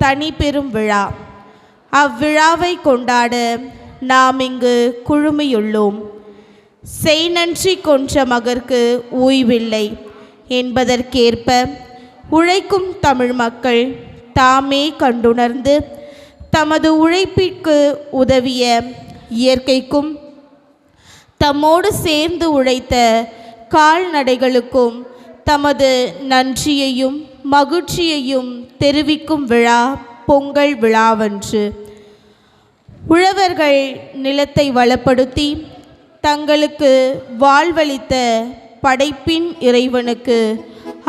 தனி பெரும் விழா. அவ்விழாவை கொண்டாட நாம் இங்கு குழுமியுள்ளோம். செய் நன்றி கொன்ற மகற்கு ஓய்வில்லை என்பதற்கேற்ப உழைக்கும் தமிழ் மக்கள் தாமே கண்டுணர்ந்து தமது உழைப்பிற்கு உதவிய இயற்கைக்கும் தம்மோடு சேர்ந்து உழைத்த கால்நடைகளுக்கும் தமது நன்றியையும் மகிழ்ச்சியையும் தெரிவிக்கும் விழா பொங்கல் விழாவன்று. உழவர்கள் நிலத்தை வளப்படுத்தி தங்களுக்கு வாழ்வளித்த படைப்பின் இறைவனுக்கு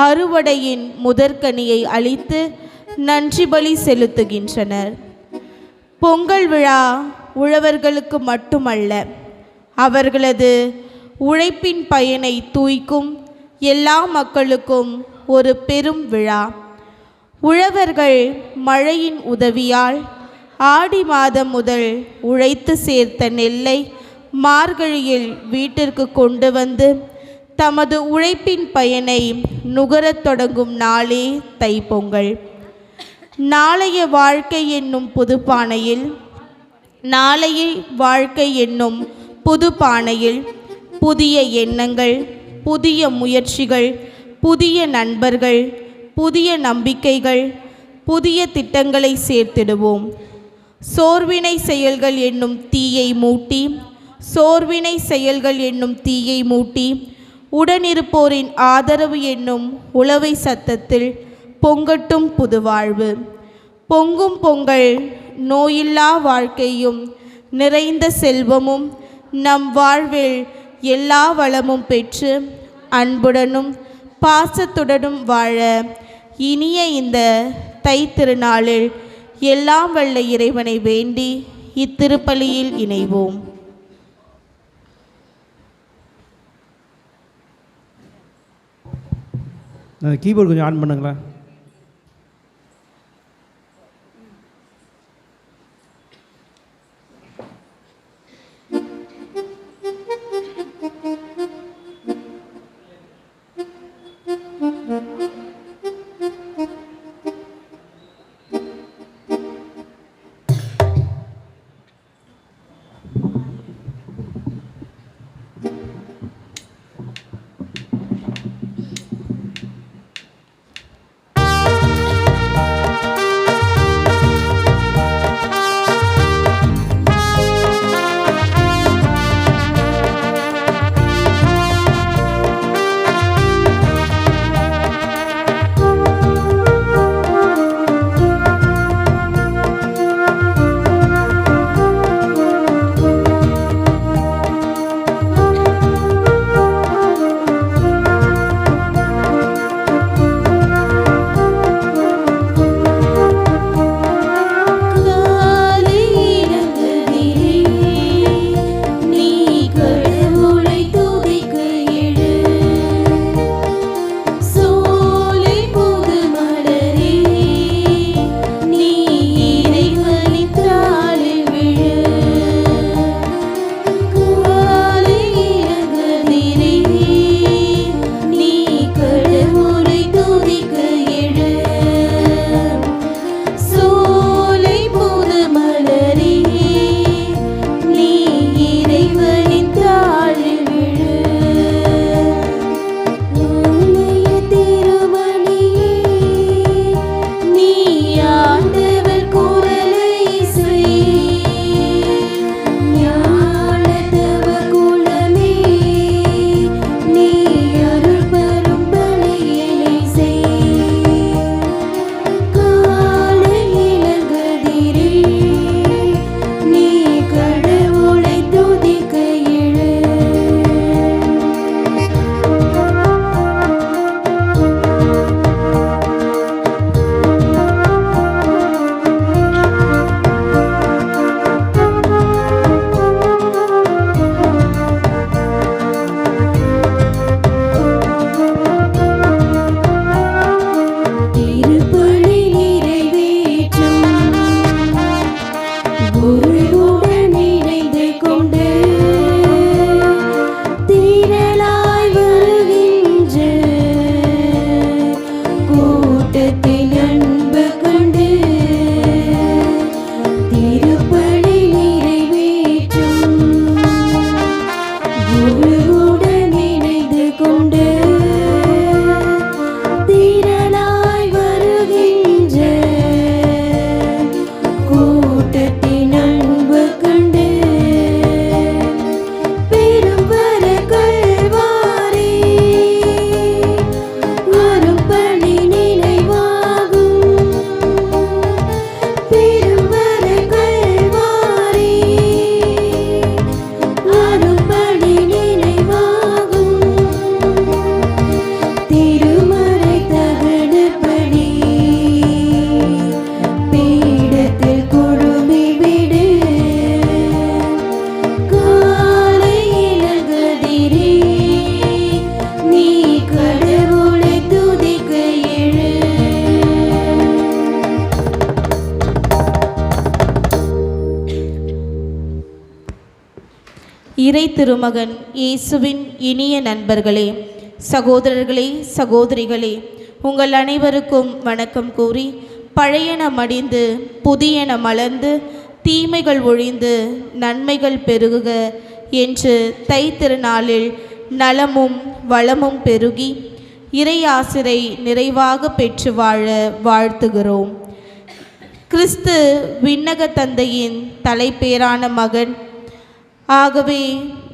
அறுவடையின் முதற்கனியை அளித்து நன்றி பலி செலுத்துகின்றனர். பொங்கல் விழா உழவர்களுக்கு மட்டுமல்ல, அவர்களது உழைப்பின் பயனை தூய்க்கும் எல்லா மக்களுக்கும் ஒரு பெரும் விழா. உழவர்கள் மழையின் உதவியால் ஆடி மாதம் முதல் உழைத்து சேர்த்த நெல்லை மார்கழியில் வீட்டிற்கு கொண்டு வந்து தமது உழைப்பின் பயனை நுகரத் தொடங்கும் நாளே தைப்பொங்கல். நாளைய வாழ்க்கை என்னும் புதுப்பானையில் புதிய எண்ணங்கள், புதிய முயற்சிகள், புதிய நண்பர்கள், புதிய நம்பிக்கைகள், புதிய திட்டங்களை சேர்த்திடுவோம். சோர்வினை செயல்கள் என்னும் தீயை மூட்டி உடனிருப்போரின் ஆதரவு என்னும் உழவை சத்தத்தில் பொங்கட்டும் புதுவாழ்வு. பொங்கும் பொங்கல் நோயில்லா வாழ்க்கையும் நிறைந்த செல்வமும் நம் வாழ்வில் எல்லா வளமும் பெற்று அன்புடனும் பாசத்துடனும் வாழ இனிய இந்த தை திருநாளில் எல்லாம் வல்ல இறைவனை வேண்டி இத்திருப்பலியில் இணைவோம். கீபோர்டு கொஞ்சம் ஆன் பண்ணுங்களேன். இறை திருமகன் இயேசுவின் இனிய நண்பர்களே, சகோதரர்களே, சகோதரிகளே, உங்கள் அனைவருக்கும் வணக்கம் கூறி, பழையன மடிந்து புதியன மலர்ந்து தீமைகள் ஒழிந்து நன்மைகள் பெருகுக என்று தைத்திருநாளில் நலமும் வளமும் பெருகி இறை ஆசிரை நிறைவாக பெற்று வாழ வாழ்த்துகிறோம். கிறிஸ்து விண்ணக தந்தையின் தலைப்பேரான மகன். ஆகவே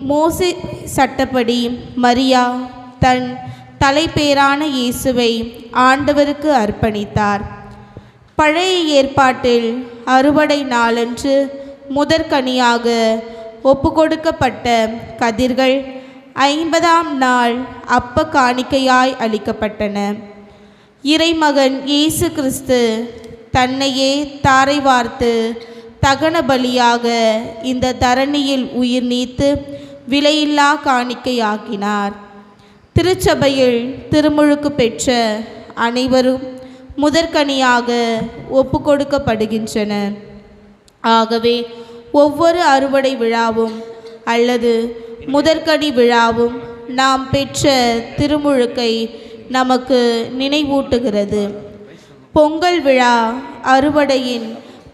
மோசே சட்டப்படி மரியா தன் தலைப்பேரான இயேசுவை ஆண்டவருக்கு அர்ப்பணித்தார். பழைய ஏற்பாட்டில் அறுவடை நாளன்று முதற்கனியாக ஒப்புக்கொடுக்கப்பட்ட கதிர்கள் 50ஆம் நாள் அப்ப காணிக்கையாய் அளிக்கப்பட்டன. இறைமகன் இயேசு கிறிஸ்து தன்னையே தாரை வார்த்து தகன பலியாக இந்த தரணியில் உயிர் நீத்து விலையில்லா காணிக்கையாக்கினார். திருச்சபையில் திருமுழுக்கு பெற்ற அனைவரும் முதற்கனியாக ஒப்புக்கொடுக்கப்படுகின்றனர். ஆகவே ஒவ்வொரு அறுவடை விழாவும் அல்லது முதற்கனி விழாவும் நாம் பெற்ற திருமுழுக்கை நமக்கு நினைவூட்டுகிறது. பொங்கல் விழா அறுவடையின்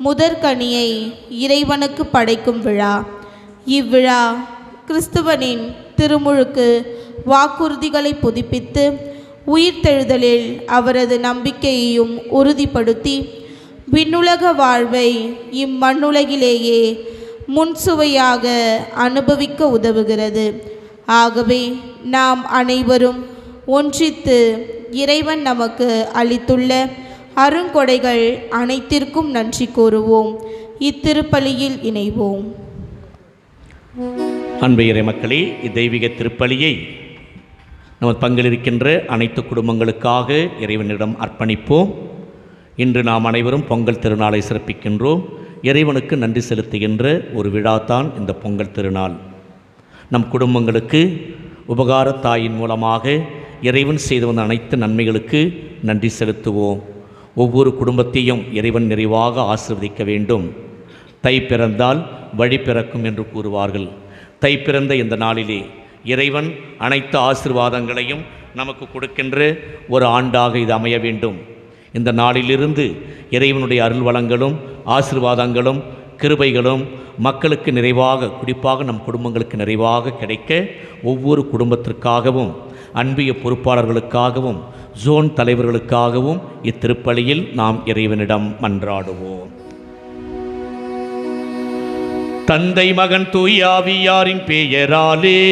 முதற்கனியை இறைவனுக்கு படைக்கும் விழா. இவ்விழா கிறிஸ்துவனின் திருமுழுக்கு வாக்குறுதிகளை புதுப்பித்து உயிர்த்தெழுதலில் அவரது நம்பிக்கையையும் உறுதிப்படுத்தி விண்ணுலக வாழ்வை இம்மண்ணுலகிலேயே முன்சுவையாக அனுபவிக்க உதவுகிறது. ஆகவே நாம் அனைவரும் ஒன்றித்து இறைவன் நமக்கு அளித்துள்ள அருங்கொடைகள் அனைத்திற்கும் நன்றி கூறுவோம். இத்திருப்பலியில் இணைவோம். அன்பு இறை மக்களே, இத்தெய்வீக திருப்பலியை நமது பங்கிலிருக்கின்ற அனைத்து குடும்பங்களுக்காக இறைவனிடம் அர்ப்பணிப்போம். இன்று நாம் அனைவரும் பொங்கல் திருநாளை சிறப்பிக்கின்றோம். இறைவனுக்கு நன்றி செலுத்துகின்ற ஒரு விழாத்தான் இந்த பொங்கல் திருநாள். நம் குடும்பங்களுக்கு உபகாரத்தாயின் மூலமாக இறைவன் செய்து வந்த அனைத்து நன்மைகளுக்கு நன்றி செலுத்துவோம். ஒவ்வொரு குடும்பத்தையும் இறைவன் நிறைவாக ஆசீர்வதிக்க வேண்டும். தை பிறந்தால் வழி பிறக்கும் என்று கூறுவார்கள். தை பிறந்த இந்த நாளிலே இறைவன் அனைத்து ஆசீர்வாதங்களையும் நமக்கு கொடுக்கின்ற ஒரு ஆண்டாக இது அமைய வேண்டும். இந்த நாளிலிருந்து இறைவனுடைய அருள் வளங்களும் ஆசீர்வாதங்களும் கிருபைகளும் மக்களுக்கு நிறைவாக, குறிப்பாக நம் குடும்பங்களுக்கு நிறைவாக கிடைக்க ஒவ்வொரு குடும்பத்திற்காகவும், அன்பிய பொறுப்பாளர்களுக்காகவும், ஜோன் தலைவர்களுக்காகவும் இத்திருப்பலியில் நாம் இறைவனிடம் மன்றாடுவோம். தந்தை மகன் தூய ஆவியாரின் பெயராலே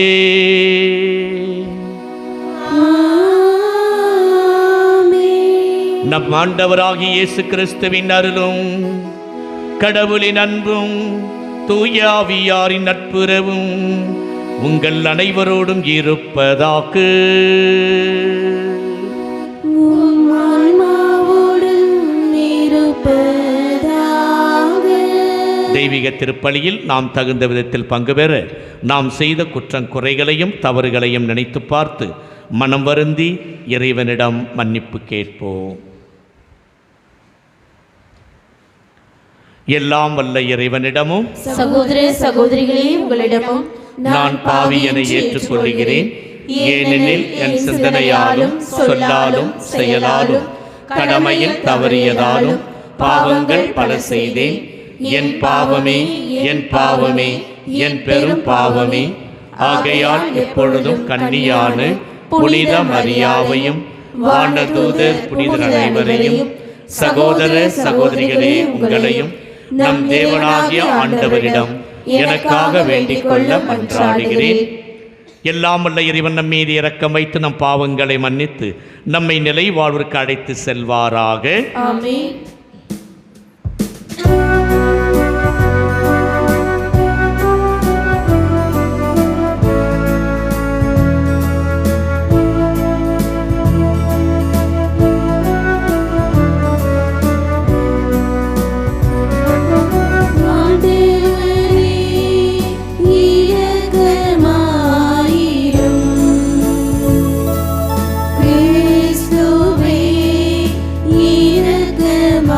நம் ஆண்டவராகிய இயேசு கிறிஸ்துவின் அருளும் கடவுளின் அன்பும் தூய ஆவியாரின் நட்புறவும் உங்கள் அனைவரோடும் இருப்பதாக. தெய்வீக திருப்பலியில் நாம் தகுந்த விதத்தில் பங்கு பெற நாம் செய்த குற்றம் குறைகளையும் தவறுகளையும் நினைத்து பார்த்து மனம் வருந்தி இறைவனிடம் மன்னிப்பு கேட்போம். எல்லாம் வல்ல இறைவனிடமும் சகோதர சகோதரிகளே உங்களிடமும் நான் பாவி என ஏற்றுக்கொள்கிறேன். ஏனெனில் என் சிந்தனையாலும் சொல்லாலும் செயலாலும் கடமையில் தவறியதாலும் பாவங்கள் பல செய்தேன். என் பாவமே, என் பாவமே, என் பெரும் பாவமே. ஆகையால் எப்பொழுதும் கன்னியான புனித மரியாவையும் வானதூதர் புனிதர் அனைவரையும் சகோதர சகோதரிகளே உங்களையும் நம் தேவனாகிய ஆண்டவரிடம் எனக்காக வேண்டிக் கொள்ள மன்றாடுகிறேன். எல்லாம் வல்ல இறைவன் நம் மீது இரக்கம் வைத்து நம் பாவங்களை மன்னித்து நம்மை நிலை வாழ்விற்கு அழைத்து செல்வாராக. ஆமென். கிறிஸ்துவே இரக்கமாயிரும்.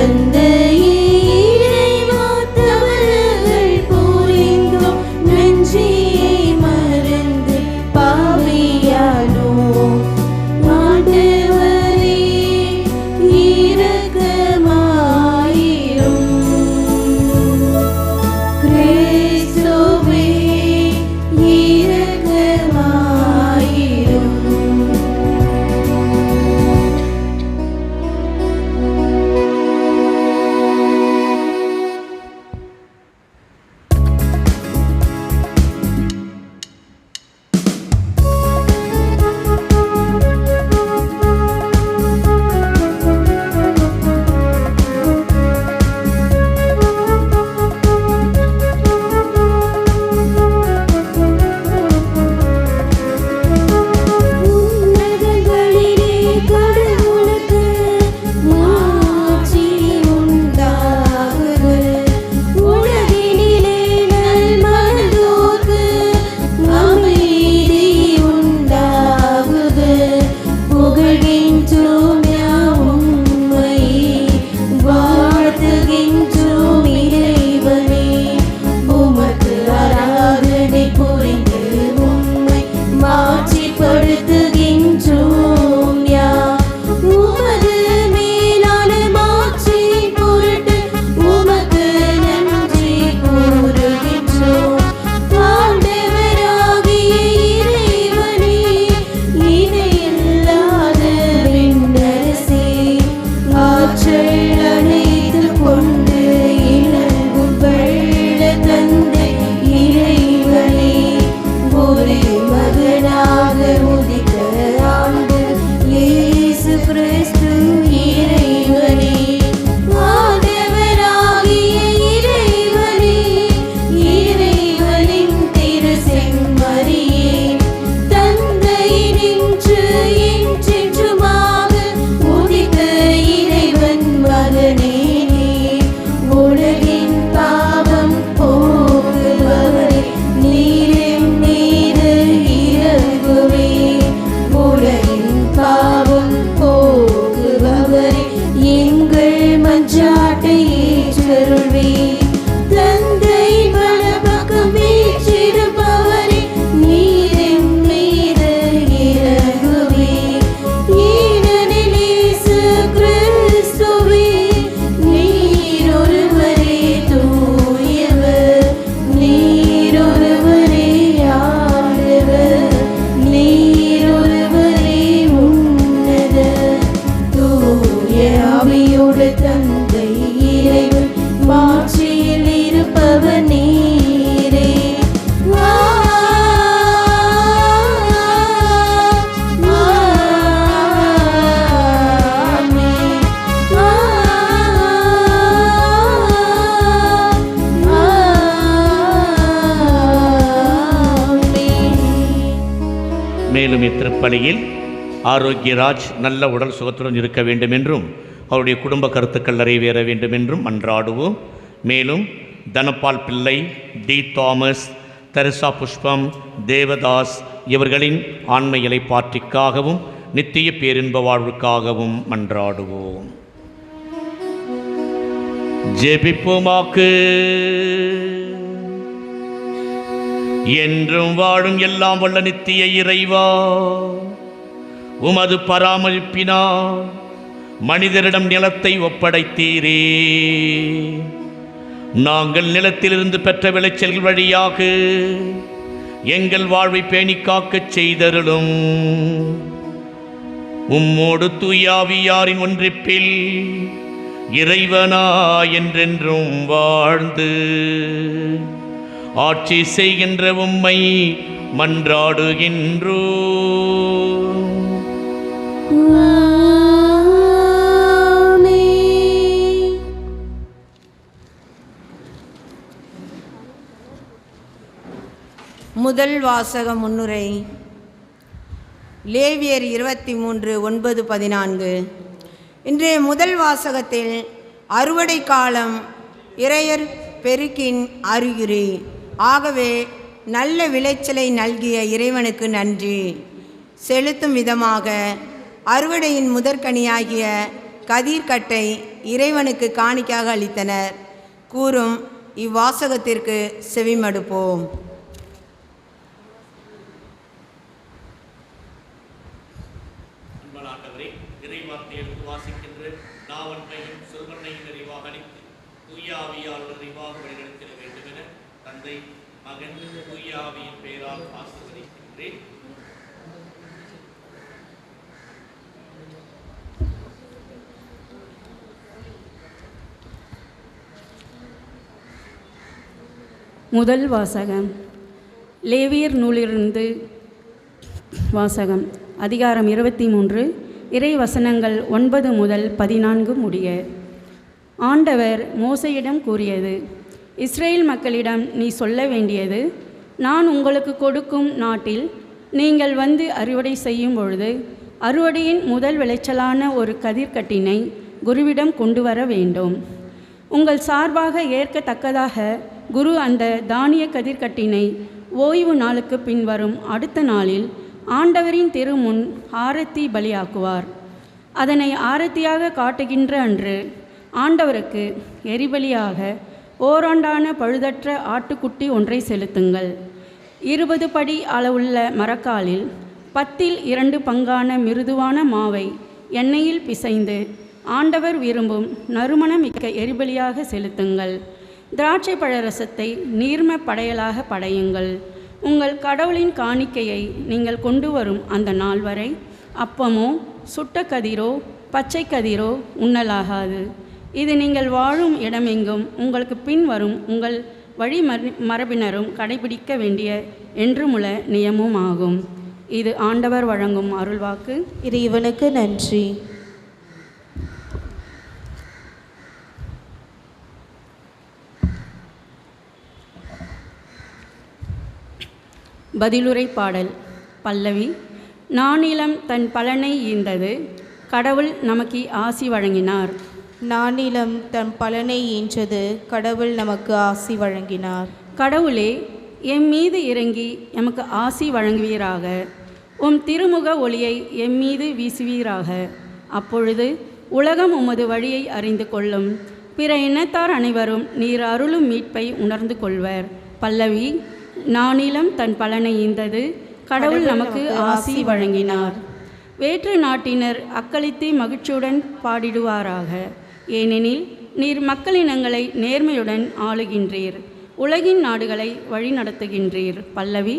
தந்தையே இறைவா தவறுகள் புரிந்தோம் நன்றியை மறந்து பாவியானோம் ஆண்டவரே இரக்கமாயிரும் கிறிஸ்துவே இரக்கமாயிரும் உன்னதங்களிலே கடவுளுக்கு மாட்சி உண்டாகுக உலகினிலே நல்மனதோர்க்கு அமைதி உண்டாகுக புகழ்கின்றோம் யாம் உம்மை வாழ்த்துகின்றோம் இறைவனே உமக்கு ஆராதனை புரிந்து உம்மை மாட்சிப்படுத்துகின்றோம் யாம் உமது மேலான மாட்சி பொருட்டு உமக்கு நன்றி கூறுகின்றோம் ஆண்டவராகிய இறைவனே இணையில்லாத விண்ணரசே ஆற்றல் அனைத்து கொண்டு இணங்கும் வள்ள தந்தை இறைவனே ஒரே மகனாக உதித்த ஆண்டு இயேசு கிறிஸ்து இறைவனே ஆண்டவராகிய இறைவனே இறைவனின் திருசெம்மறியே தந்தையினின்று என்றென்றுமாக உதித்த இறைவன் மகனே உலகின் பாவம் போக்குபவரே நீரின் மீது இறங்குவே உலகின் பாவம் போக்குபவரே எங்கள் மன்றாட்டை ஏற்றருள்வே தந்தை வலப்பக்கம் வீற்றிருப்பவரே நீரின் மீது இறங்குவே ஏனெனில் இயேசு கிறிஸ்துவே நீர் ஒருவரே தூயவர் நீர் ஒருவரே ஆண்டவர் நீர் ஒருவரே உன்னத தூய ஆவியோடு தந்தை இறைவன் மாட்சியில் இருப்பவர் நீரே மேலும் இத்திருப்பலியில் ஆரோக்கியராஜ் நல்ல உடல் சுகத்துடன் இருக்க வேண்டும் என்றும் அவருடைய குடும்ப கருத்துக்கள் நிறைவேற வேண்டும் என்றும் மன்றாடுவோம். மேலும் தனபால் பிள்ளை, டி தாமஸ், தெரசா புஷ்பம், தேவதாஸ் இவர்களின் ஆன்ம இலைப்பாற்றிக்காகவும் நித்திய பேரின்ப வாழ்வுக்காகவும் மன்றாடுவோம். ஜெபிப்போமாக்கு. என்றும் வாழும் எல்லாம் வல்ல நித்திய இறைவா, உமது பராமரிப்பினால் மனிதரிடம் நிலத்தை ஒப்படைத்தீரே. நாங்கள் நிலத்திலிருந்து பெற்ற விளைச்சல்கள் வழியாக எங்கள் வாழ்வை பேணி காக்கச் செய்தருளும். உம்மோடு தூயாவியாரின் ஒன்றிப்பில் இறைவனா என்றென்றும் வாழ்ந்து ஆட்சி செய்கின்ற உம்மை மன்றாடுகின்றோ. முதல் வாசக முன்னுரை. லேவியர் 23:9-14. இன்றைய முதல் வாசகத்தில் அறுவடை காலம் இறையர் பெருக்கின் அறிகுறி. ஆகவே நல்ல விளைச்சலை நல்கிய இறைவனுக்கு நன்றி செலுத்தும் விதமாக அறுவடையின் முதற்கனியாகிய கதிர்கட்டை இறைவனுக்கு காணிக்கையாக அளித்தனர் கூறும் இவ்வாசகத்திற்கு செவிமடுப்போம். அன்பனாண்டவரே, இறைவார்த்தை எடுத்து வாசிக்கின்ற நாவன்மையும் சொல்வன்மையும் நிறைவாக அளித்து தூயாவியால் நிறைவாக வழிநடத்திட வேண்டும் என தந்தை மகன் தூயாவியின் பெயரால் ஆசீர்வதிக்கின்றேன். முதல் வாசகம் லேவியர் நூலிலிருந்து வாசகம். அதிகாரம் 23, இறை வசனங்கள் 9 முதல் 14 முடிய. ஆண்டவர் மோசேயிடம் கூறியது: இஸ்ரேல் மக்களிடம் நீ சொல்ல வேண்டியது, நான் உங்களுக்கு கொடுக்கும் நாட்டில் நீங்கள் வந்து அறுவடை செய்யும் பொழுது அறுவடையின் முதல் விளைச்சலான ஒரு கதிர்கட்டினை குருவிடம் கொண்டு வர வேண்டும். உங்கள் சார்பாக ஏற்கத்தக்கதாக குரு அந்த தானிய கதிர்கட்டினை ஓய்வு நாளுக்கு பின்வரும் அடுத்த நாளில் ஆண்டவரின் திருமுன் ஆரத்தி பலியாக்குவார். அதனை ஆரத்தியாக காட்டுகின்ற அன்று ஆண்டவருக்கு எரிபலியாக ஓராண்டான பழுதற்ற ஆட்டுக்குட்டி ஒன்றை செலுத்துங்கள். 20 படி அளவுள்ள மரக்காலில் 10 பங்கான மிருதுவான மாவை எண்ணெயில் பிசைந்து ஆண்டவர் விரும்பும் நறுமணமிக்க எரிபலியாக செலுத்துங்கள். திராட்சை பழரசத்தை நீர்ம படையலாக படையுங்கள். உங்கள் கடவுளின் காணிக்கையை நீங்கள் கொண்டு வரும் அந்த நாள் வரை அப்பமோ சுட்ட கதிரோ பச்சை கதிரோ உண்ணலாகாது. இது நீங்கள் வாழும் இடமெங்கும் உங்களுக்கு பின் வரும் உங்கள் வழி மரபினரும் கடைபிடிக்க வேண்டிய என்றுமுள்ள நியமம் ஆகும். இது ஆண்டவர் வழங்கும் அருள்வாக்கு. இறைவனுக்கு நன்றி. பதிலுரை பாடல். பல்லவி. நானிலம் தன் பலனை ஈந்தது, கடவுள் நமக்கு ஆசி வழங்கினார். நானிலம் தன் பலனை ஈன்றது, கடவுள் நமக்கு ஆசி வழங்கினார். கடவுளே, எம் மீது இறங்கி எமக்கு ஆசி வழங்குவீராக. உம் திருமுக ஒளியை எம் மீது வீசுவீராக. அப்பொழுது உலகம் உமது வழியை அறிந்து கொள்ளும். பிற இனத்தார் அனைவரும் நீர் அருளும் மீட்பை உணர்ந்து கொள்வர். பல்லவி. நானிலம் தன் பலனை ஈந்தது, கடவுள் நமக்கு ஆசி வழங்கினார். வேற்று நாட்டினர் அக்களித்து மகிழ்ச்சியுடன் பாடிடுவாராக. ஏனெனில் நீர் மக்களினங்களை நேர்மையுடன் ஆளுகின்றீர், உலகின் நாடுகளை வழிநடத்துகின்றீர். பல்லவி.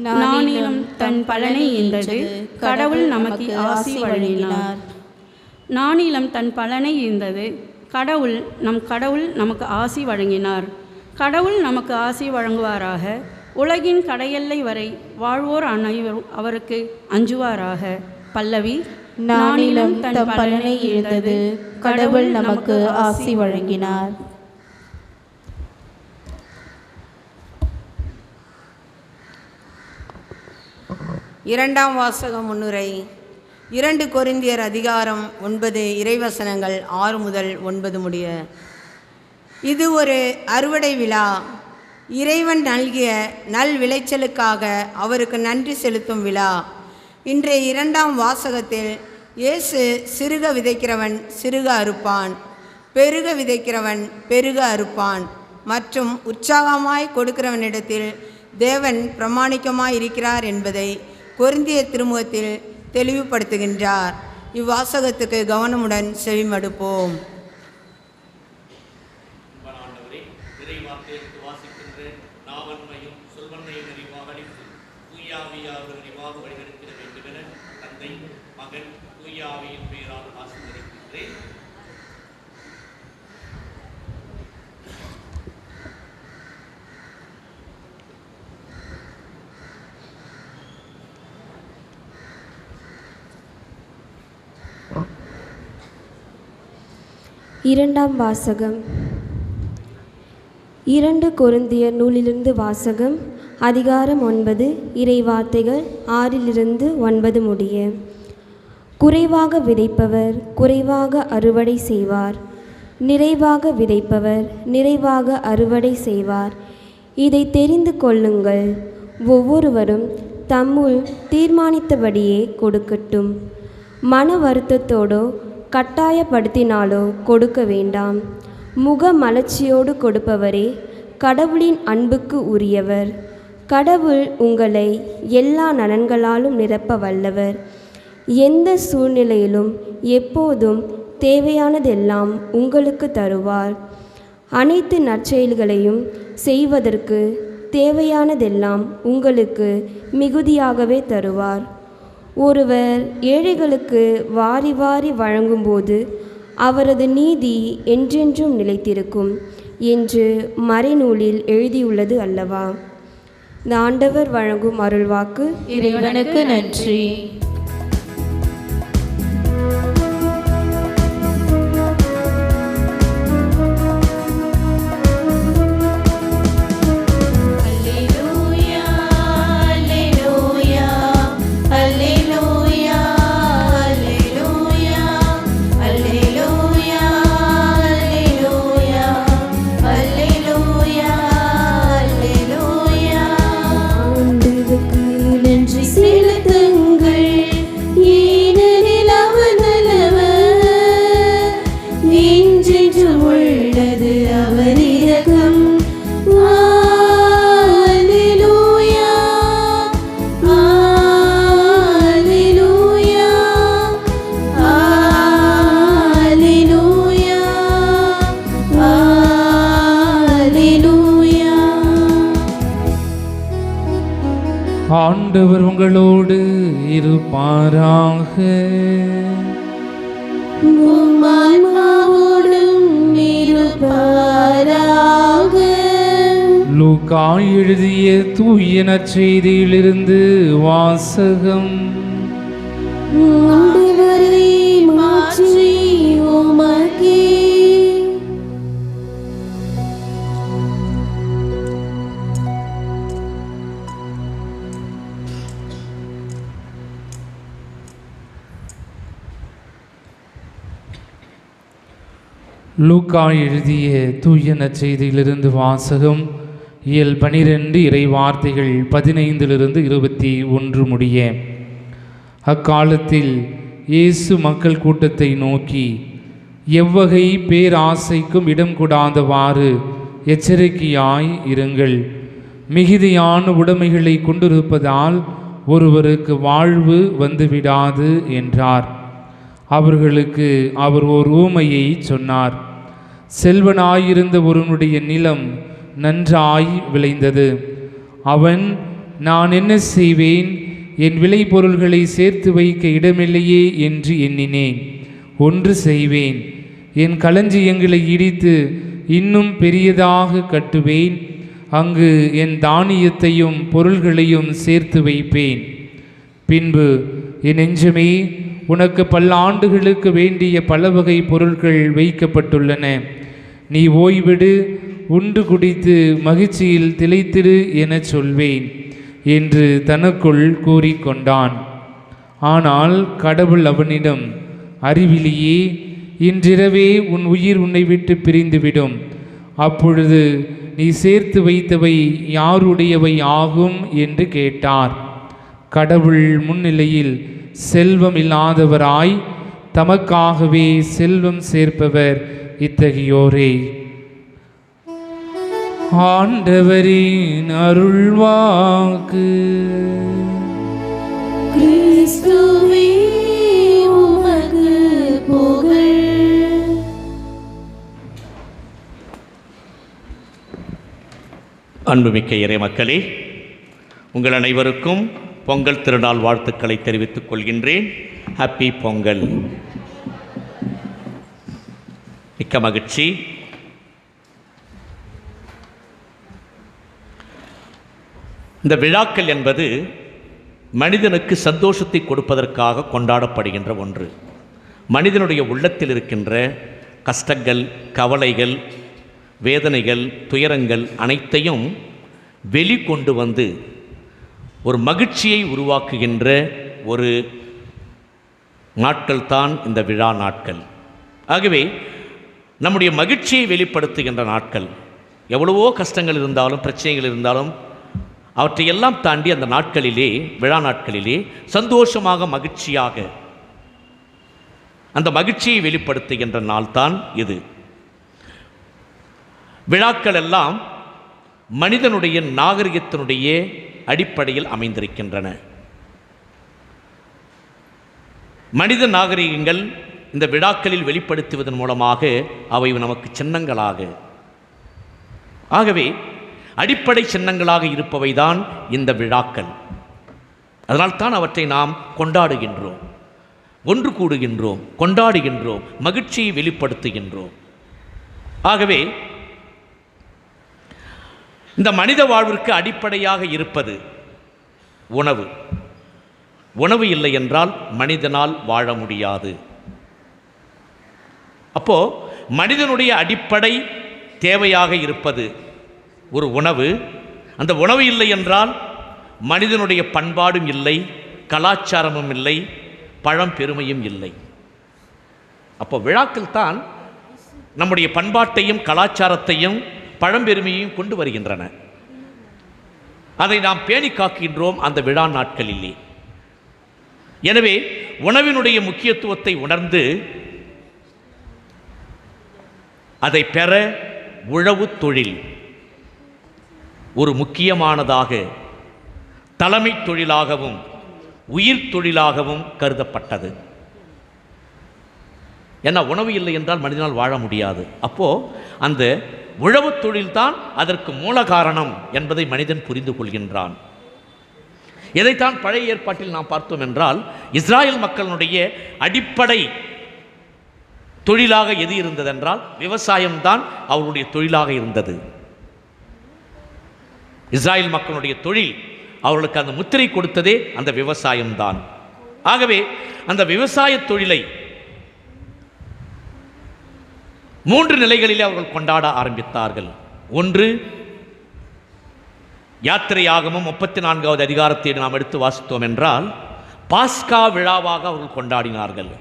நானிலம் தன் பலனை ஈந்தது, கடவுள் நமக்கு ஆசி வழங்கினார். நானிலம் தன் பலனை ஈந்தது, கடவுள் நமக்கு ஆசி வழங்கினார். கடவுள் நமக்கு ஆசி வழங்குவாராக. உலகின் கடையெல்லை வரை வாழ்வோர் அனைவரும் அவருக்கு அஞ்சுவாராக. பல்லவி. நானிலம் தன் பலனை ஈந்தது, கடவுள் நமக்கு ஆசி வழங்கினார். இரண்டாம் வாசகம் முன்னுரை. 2 கொரிந்தியர் அதிகாரம் 9 இறைவசனங்கள் 6 முதல் 9 முடிய. இது ஒரு அறுவடை விழா. இறைவன் நல்கிய நல் விளைச்சலுக்காக அவருக்கு நன்றி செலுத்தும் விழா. இன்றைய 2ஆம் வாசகத்தில் இயேசு சிறுக விதைக்கிறவன் சிறுக அறுப்பான், பெருக விதைக்கிறவன் பெருக அறுப்பான் மற்றும் உற்சாகமாய் கொடுக்கிறவனிடத்தில் தேவன் பிரமாணிக்கமாய் இருக்கிறார் என்பதை கொரிந்திய திருமுகத்தில் தெளிவுபடுத்துகின்றார். இவ்வாசகத்துக்கு கவனமுடன் செவிமடுப்போம். இரண்டாம் வாசகம். 2 கொரிந்தியர் நூலிலிருந்து வாசகம். அதிகாரம் 9 இறைவார்த்தைகள் 6 9 முடிய. குறைவாக விதைப்பவர் குறைவாக அறுவடை செய்வார், நிறைவாக விதைப்பவர் நிறைவாக அறுவடை செய்வார். இதை தெரிந்து கொள்ளுங்கள். ஒவ்வொருவரும் தம்முள் தீர்மானித்தபடியே கொடுக்கட்டும், மன வருத்தத்தோடோ கட்டாயப்படுத்தினாலோ கொடுக்க வேண்டாம். முகமலர்ச்சியோடு கொடுப்பவரே கடவுளின் அன்புக்கு உரியவர். கடவுள் உங்களை எல்லா நலன்களாலும் நிரப்ப வல்லவர். எந்த சூழ்நிலையிலும் எப்போதும் தேவையானதெல்லாம் உங்களுக்கு தருவார். அனைத்து நற்செயல்களையும் செய்வதற்கு தேவையானதெல்லாம் உங்களுக்கு மிகுதியாகவே தருவார். ஒருவர் ஏழைகளுக்கு வாரி வாரி வழங்கும்போது அவரது நீதி என்றென்றும் நிலைத்திருக்கும் என்று மறைநூலில் எழுதியுள்ளது அல்லவா? இந்த ஆண்டவர் வழங்கும் அருள்வாக்கு. இறைவனுக்கு நன்றி. ஆண்டவர் உங்களோடு இருப்பாராக. லூக்கா எழுதிய தூய நற்செய்தியிலிருந்து வாசகம். லூக்கா எழுதிய தூய நற்செய்தியிலிருந்து வாசகம். இயல் 12 இறை வார்த்தைகள் 15 21 முடிய. அக்காலத்தில் இயேசு மக்கள் கூட்டத்தை நோக்கி, எவ்வகை பேராசைக்கும் இடம் கொடாதவாறு எச்சரிக்கையாய் இருங்கள். மிகுதியான உடைமைகளை கொண்டிருப்பதால் ஒருவருக்கு வாழ்வு வந்துவிடாது என்றார். அவர்களுக்கு அவர் ஓர் ஊமையை சொன்னார். செல்வனாயிருந்த ஒருவனுடைய நிலம் நன்றாய் விளைந்தது. அவன், நான் என்ன செய்வேன், என் விளைபொருள்களை சேர்த்து வைக்க இடமில்லையே என்று எண்ணினேன். ஒன்று செய்வேன், என் களஞ்சியங்களை இடித்து இன்னும் பெரியதாக கட்டுவேன். அங்கு என் தானியத்தையும் பொருள்களையும் சேர்த்து வைப்பேன். பின்பு, என் நெஞ்சமே, உனக்கு பல ஆண்டுகளுக்கு வேண்டிய பல வகை பொருட்கள் வைக்கப்பட்டுள்ளன. நீ ஓய்விடு, உண்டு குடித்து மகிழ்ச்சியில் திளைத்திடு என சொல்வேன் என்று தனக்குள் கூறிக்கொண்டான். ஆனால் கடவுள் அவனிடம், அறிவிலியே, இன்றிரவே உன் உயிர் உன்னை விட்டு பிரிந்துவிடும். அப்பொழுது நீ சேர்த்து வைத்தவை யாருடையவை ஆகும் என்று கேட்டார். கடவுள் முன்னிலையில் செல்வம் இல்லாதவராய் தமக்காகவே செல்வம் சேர்ப்பவர் இத்தகையோரே. ஆண்டவரின் அருள்வாக்கு. கிறிஸ்துவே உமக்கு புகழ். அன்புமிக்க இறை மக்களே, உங்கள் அனைவருக்கும் பொங்கல் திருநாள் வாழ்த்துக்களை தெரிவித்துக் கொள்கின்றேன். ஹாப்பி பொங்கல். மிக்க மகிழ்ச்சி. இந்த விழாக்கள் என்பது மனிதனுக்கு சந்தோஷத்தை கொடுப்பதற்காக கொண்டாடப்படுகின்ற ஒன்று. மனிதனுடைய உள்ளத்தில் இருக்கின்ற கஷ்டங்கள், கவலைகள், வேதனைகள், துயரங்கள் அனைத்தையும் வெளிக்கொண்டு வந்து ஒரு மகிழ்ச்சியை உருவாக்குகின்ற ஒரு நாட்கள் தான் இந்த விழா நாட்கள். ஆகவே நம்முடைய மகிழ்ச்சியை வெளிப்படுத்துகின்ற நாட்கள். எவ்வளவோ கஷ்டங்கள் இருந்தாலும், பிரச்சனைகள் இருந்தாலும், அவற்றையெல்லாம் தாண்டி அந்த நாட்களிலே, விழா நாட்களிலே சந்தோஷமாக, மகிழ்ச்சியாக அந்த மகிழ்ச்சியை வெளிப்படுத்துகின்ற நாள் தான் இது. விழாக்கள் எல்லாம் மனிதனுடைய நாகரிகத்தினுடைய அடிப்படையில் அமைந்திருக்கின்றன. மனித நாகரிகங்கள் இந்த விழாக்களில் வெளிப்படுத்துவதன் மூலமாக அவை நமக்கு சின்னங்களாக, ஆகவே அடிப்படை சின்னங்களாக இருப்பவைதான் இந்த விழாக்கள். அதனால்தான் அவற்றை நாம் கொண்டாடுகின்றோம், ஒன்று கூடுகின்றோம், கொண்டாடுகின்றோம், மகிழ்ச்சியை வெளிப்படுத்துகின்றோம். ஆகவே இந்த மனித வாழ்விற்கு அடிப்படையாக இருப்பது உணவு. உணவு இல்லை என்றால் மனிதனால் வாழ முடியாது. அப்போ மனிதனுடைய அடிப்படை தேவையாக இருப்பது ஒரு உணவு. அந்த உணவு இல்லை என்றால் மனிதனுடைய பண்பாடும் இல்லை, கலாச்சாரமும் இல்லை, பழம்பெருமையும் இல்லை. அப்போ விழாக்கள் தான் நம்முடைய பண்பாட்டையும் கலாச்சாரத்தையும் பழம்பெருமையையும் கொண்டு வருகின்றன. அதை நாம் பேணி காக்கின்றோம் அந்த விழா நாட்களிலே. எனவே உணவினுடைய முக்கியத்துவத்தை உணர்ந்து அதை பெற உழவு தொழில் ஒரு முக்கியமானதாக, தலைமை தொழிலாகவும் உயிர் தொழிலாகவும் கருதப்பட்டது. ஏன்னா உணவு இல்லை என்றால் மனிதனால் வாழ முடியாது. அப்போது அந்த உழவு தொழில்தான் அதற்கு மூல காரணம் என்பதை மனிதன் புரிந்து கொள்கின்றான். இதைத்தான் பழைய ஏற்பாட்டில் நாம் பார்த்தோம் என்றால், இஸ்ராயல் மக்களுடைய அடிப்படை தொழிலாக எது இருந்ததென்றால் விவசாயம்தான் அவருடைய தொழிலாக இருந்தது. இஸ்ராயல் மக்களுடைய தொழில், அவர்களுக்கு அந்த முத்திரை கொடுத்ததே அந்த விவசாயம்தான். ஆகவே அந்த விவசாய தொழிலை 3 நிலைகளிலே அவர்கள் கொண்டாட ஆரம்பித்தார்கள். ஒன்று, யாத்திரையாகமம் 34வது அதிகாரத்தை நாம் எடுத்து வாசித்தோம் என்றால் பாஸ்கா விழாவாக அவர்கள் கொண்டாடினார்கள்.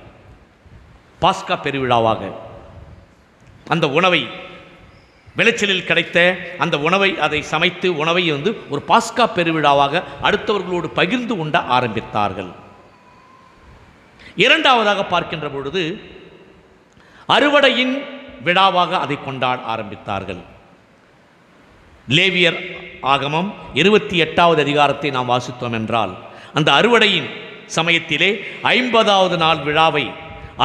பாஸ்கா பெருவிழாவாக அந்த உணவை, விளைச்சலில் கிடைத்த அந்த உணவை, அதை சமைத்து உணவை ஒரு பாஸ்கா பெருவிழாவாக அடுத்தவர்களோடு பகிர்ந்து உண்ண ஆரம்பித்தார்கள். இரண்டாவதாக பார்க்கின்ற பொழுது அறுவடையின் விழாவாக அதை கொண்டாட ஆரம்பித்தார்கள். லேவியர் ஆகமம் 28வது அதிகாரத்தை நாம் வாசித்தோம் என்றால் அந்த அறுவடையின் சமயத்திலே 50வது நாள் விழாவை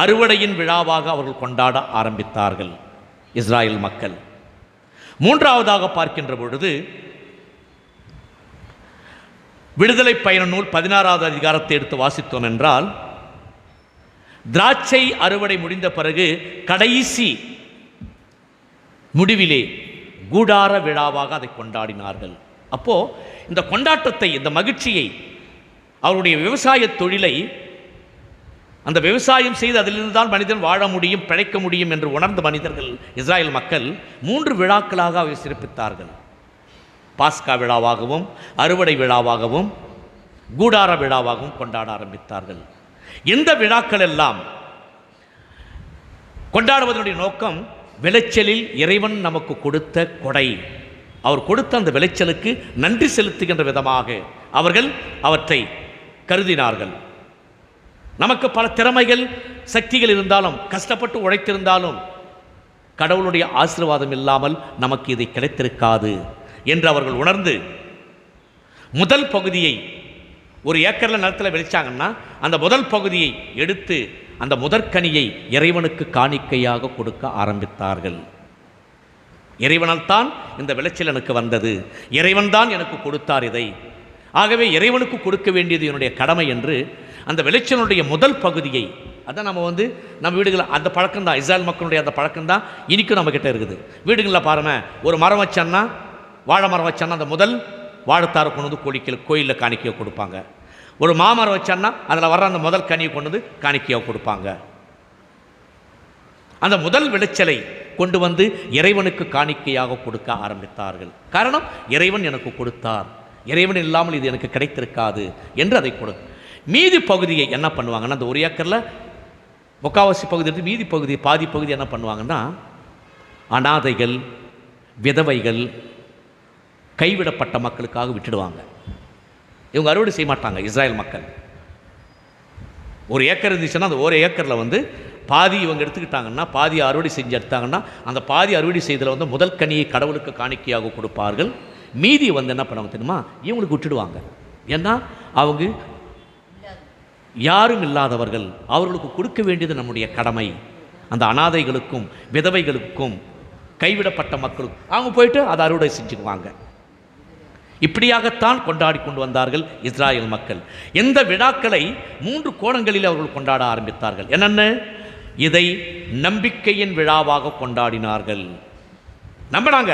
அறுவடையின் விழாவாக அவர்கள் கொண்டாட ஆரம்பித்தார்கள் இஸ்ராயல் மக்கள். மூன்றாவதாக பார்க்கின்ற பொழுது விடுதலை பயண நூல் 16வது அதிகாரத்தை எடுத்து வாசித்தோம் என்றால் திராட்சை அறுவடை முடிந்த பிறகு கடைசி முடிவிலே கூடார விழாவாக அதை கொண்டாடினார்கள். அப்போ இந்த கொண்டாட்டத்தை, இந்த மகிழ்ச்சியை, அவருடைய விவசாய தொழிலை, அந்த விவசாயம் செய்து அதிலிருந்தால் மனிதன் வாழ முடியும், பிழைக்க முடியும் என்று உணர்ந்த மனிதர்கள், இஸ்ராயல் மக்கள் 3 விழாக்களாக அவை சிறப்பித்தார்கள். பாஸ்கா விழாவாகவும் அறுவடை விழாவாகவும் கூடார விழாவாகவும் கொண்டாட ஆரம்பித்தார்கள். இந்த விழாக்கள் எல்லாம் கொண்டாடுவதனுடைய நோக்கம் விளைச்சலில் இறைவன் நமக்கு கொடுத்த கொடை, அவர் கொடுத்த அந்த விளைச்சலுக்கு நன்றி செலுத்துகின்ற விதமாக அவர்கள் அவற்றை கருதினார்கள். நமக்கு பல திறமைகள், சக்திகள் இருந்தாலும், கஷ்டப்பட்டு உழைத்திருந்தாலும் கடவுளுடைய ஆசீர்வாதம் இல்லாமல் நமக்கு இதை கிடைத்திருக்காது என்று அவர்கள் உணர்ந்து முதல் பகுதியை, 1 ஏக்கரில் நிலத்தில் விளைச்சாங்கன்னா அந்த முதல் பகுதியை எடுத்து அந்த முதற்கனியை இறைவனுக்கு காணிக்கையாக கொடுக்க ஆரம்பித்தார்கள். இறைவனால் தான் இந்த விளைச்சல் எனக்கு வந்தது, இறைவன் தான் எனக்கு கொடுத்தார் இதை, ஆகவே இறைவனுக்கு கொடுக்க வேண்டியது என்னுடைய கடமை என்று அந்த விளைச்சலுடைய முதல் பகுதியை, அதான் நம்ம நம்ம வீடுகளில் அந்த பழக்கம்தான், இஸ்ராயல் மக்களுடைய அந்த பழக்கம்தான் இன்றைக்கும் நம்மக்கிட்ட இருக்குது. வீடுகளில் பாருங்கள், ஒரு மரம் வச்சோன்னா, வாழை மரம் வச்சோன்னா அந்த முதல் வாழைத்தாரை கொண்டு வந்து கோயிலில் காணிக்கையை கொடுப்பாங்க. ஒரு மாமரம் வச்சான்னா அதில் வர்ற அந்த முதல் கனியை கொண்டு வந்து காணிக்கையாக கொடுப்பாங்க. அந்த முதல் விளைச்சலை கொண்டு வந்து இறைவனுக்கு காணிக்கையாக கொடுக்க ஆரம்பித்தார்கள். காரணம், இறைவன் எனக்கு கொடுத்தார், இறைவன் இல்லாமல் இது எனக்கு கிடைத்திருக்காது என்று அதை மீதி பகுதியை என்ன பண்ணுவாங்கன்னா, அந்த 1 ஏக்கரில் முக்காவாசி பகுதி எடுத்து மீதி பகுதி, பாதி பகுதி என்ன பண்ணுவாங்கன்னா, அனாதைகள், விதவைகள், கைவிடப்பட்ட மக்களுக்காக விட்டுடுவாங்க. இவங்க அறுவடை செய்ய மாட்டாங்க இஸ்ராயல் மக்கள். 1 ஏக்கர் இருந்துச்சுன்னா அந்த 1 ஏக்கரில் பாதி இவங்க எடுத்துக்கிட்டாங்கன்னா, பாதி அறுவடை செஞ்சு எடுத்தாங்கன்னா, அந்த பாதி அறுவடை செய்ததில் வந்து முதல் கனியை கடவுளுக்கு காணிக்கையாக கொடுப்பார்கள். மீதி வந்து என்ன பண்ணுவாங்க தெரியுமா, இவங்களுக்கு விட்டுடுவாங்க. ஏன்னா அவங்க யாரும் இல்லாதவர்கள், அவர்களுக்கு கொடுக்க வேண்டியது நம்முடைய கடமை. அந்த அனாதைகளுக்கும் விதவைகளுக்கும் கைவிடப்பட்ட மக்களுக்கும் அவங்க போயிட்டு அதை அறுவடை செஞ்சுக்குவாங்க. இப்படியாகத்தான் கொண்டாடி கொண்டு வந்தார்கள் இஸ்ராயல் மக்கள். எந்த விழாக்களை 3 கோணங்களில் அவர்கள் கொண்டாட ஆரம்பித்தார்கள். என்னென்ன? இதை நம்பிக்கையின் விழாவாக கொண்டாடினார்கள். நம்பினாங்க,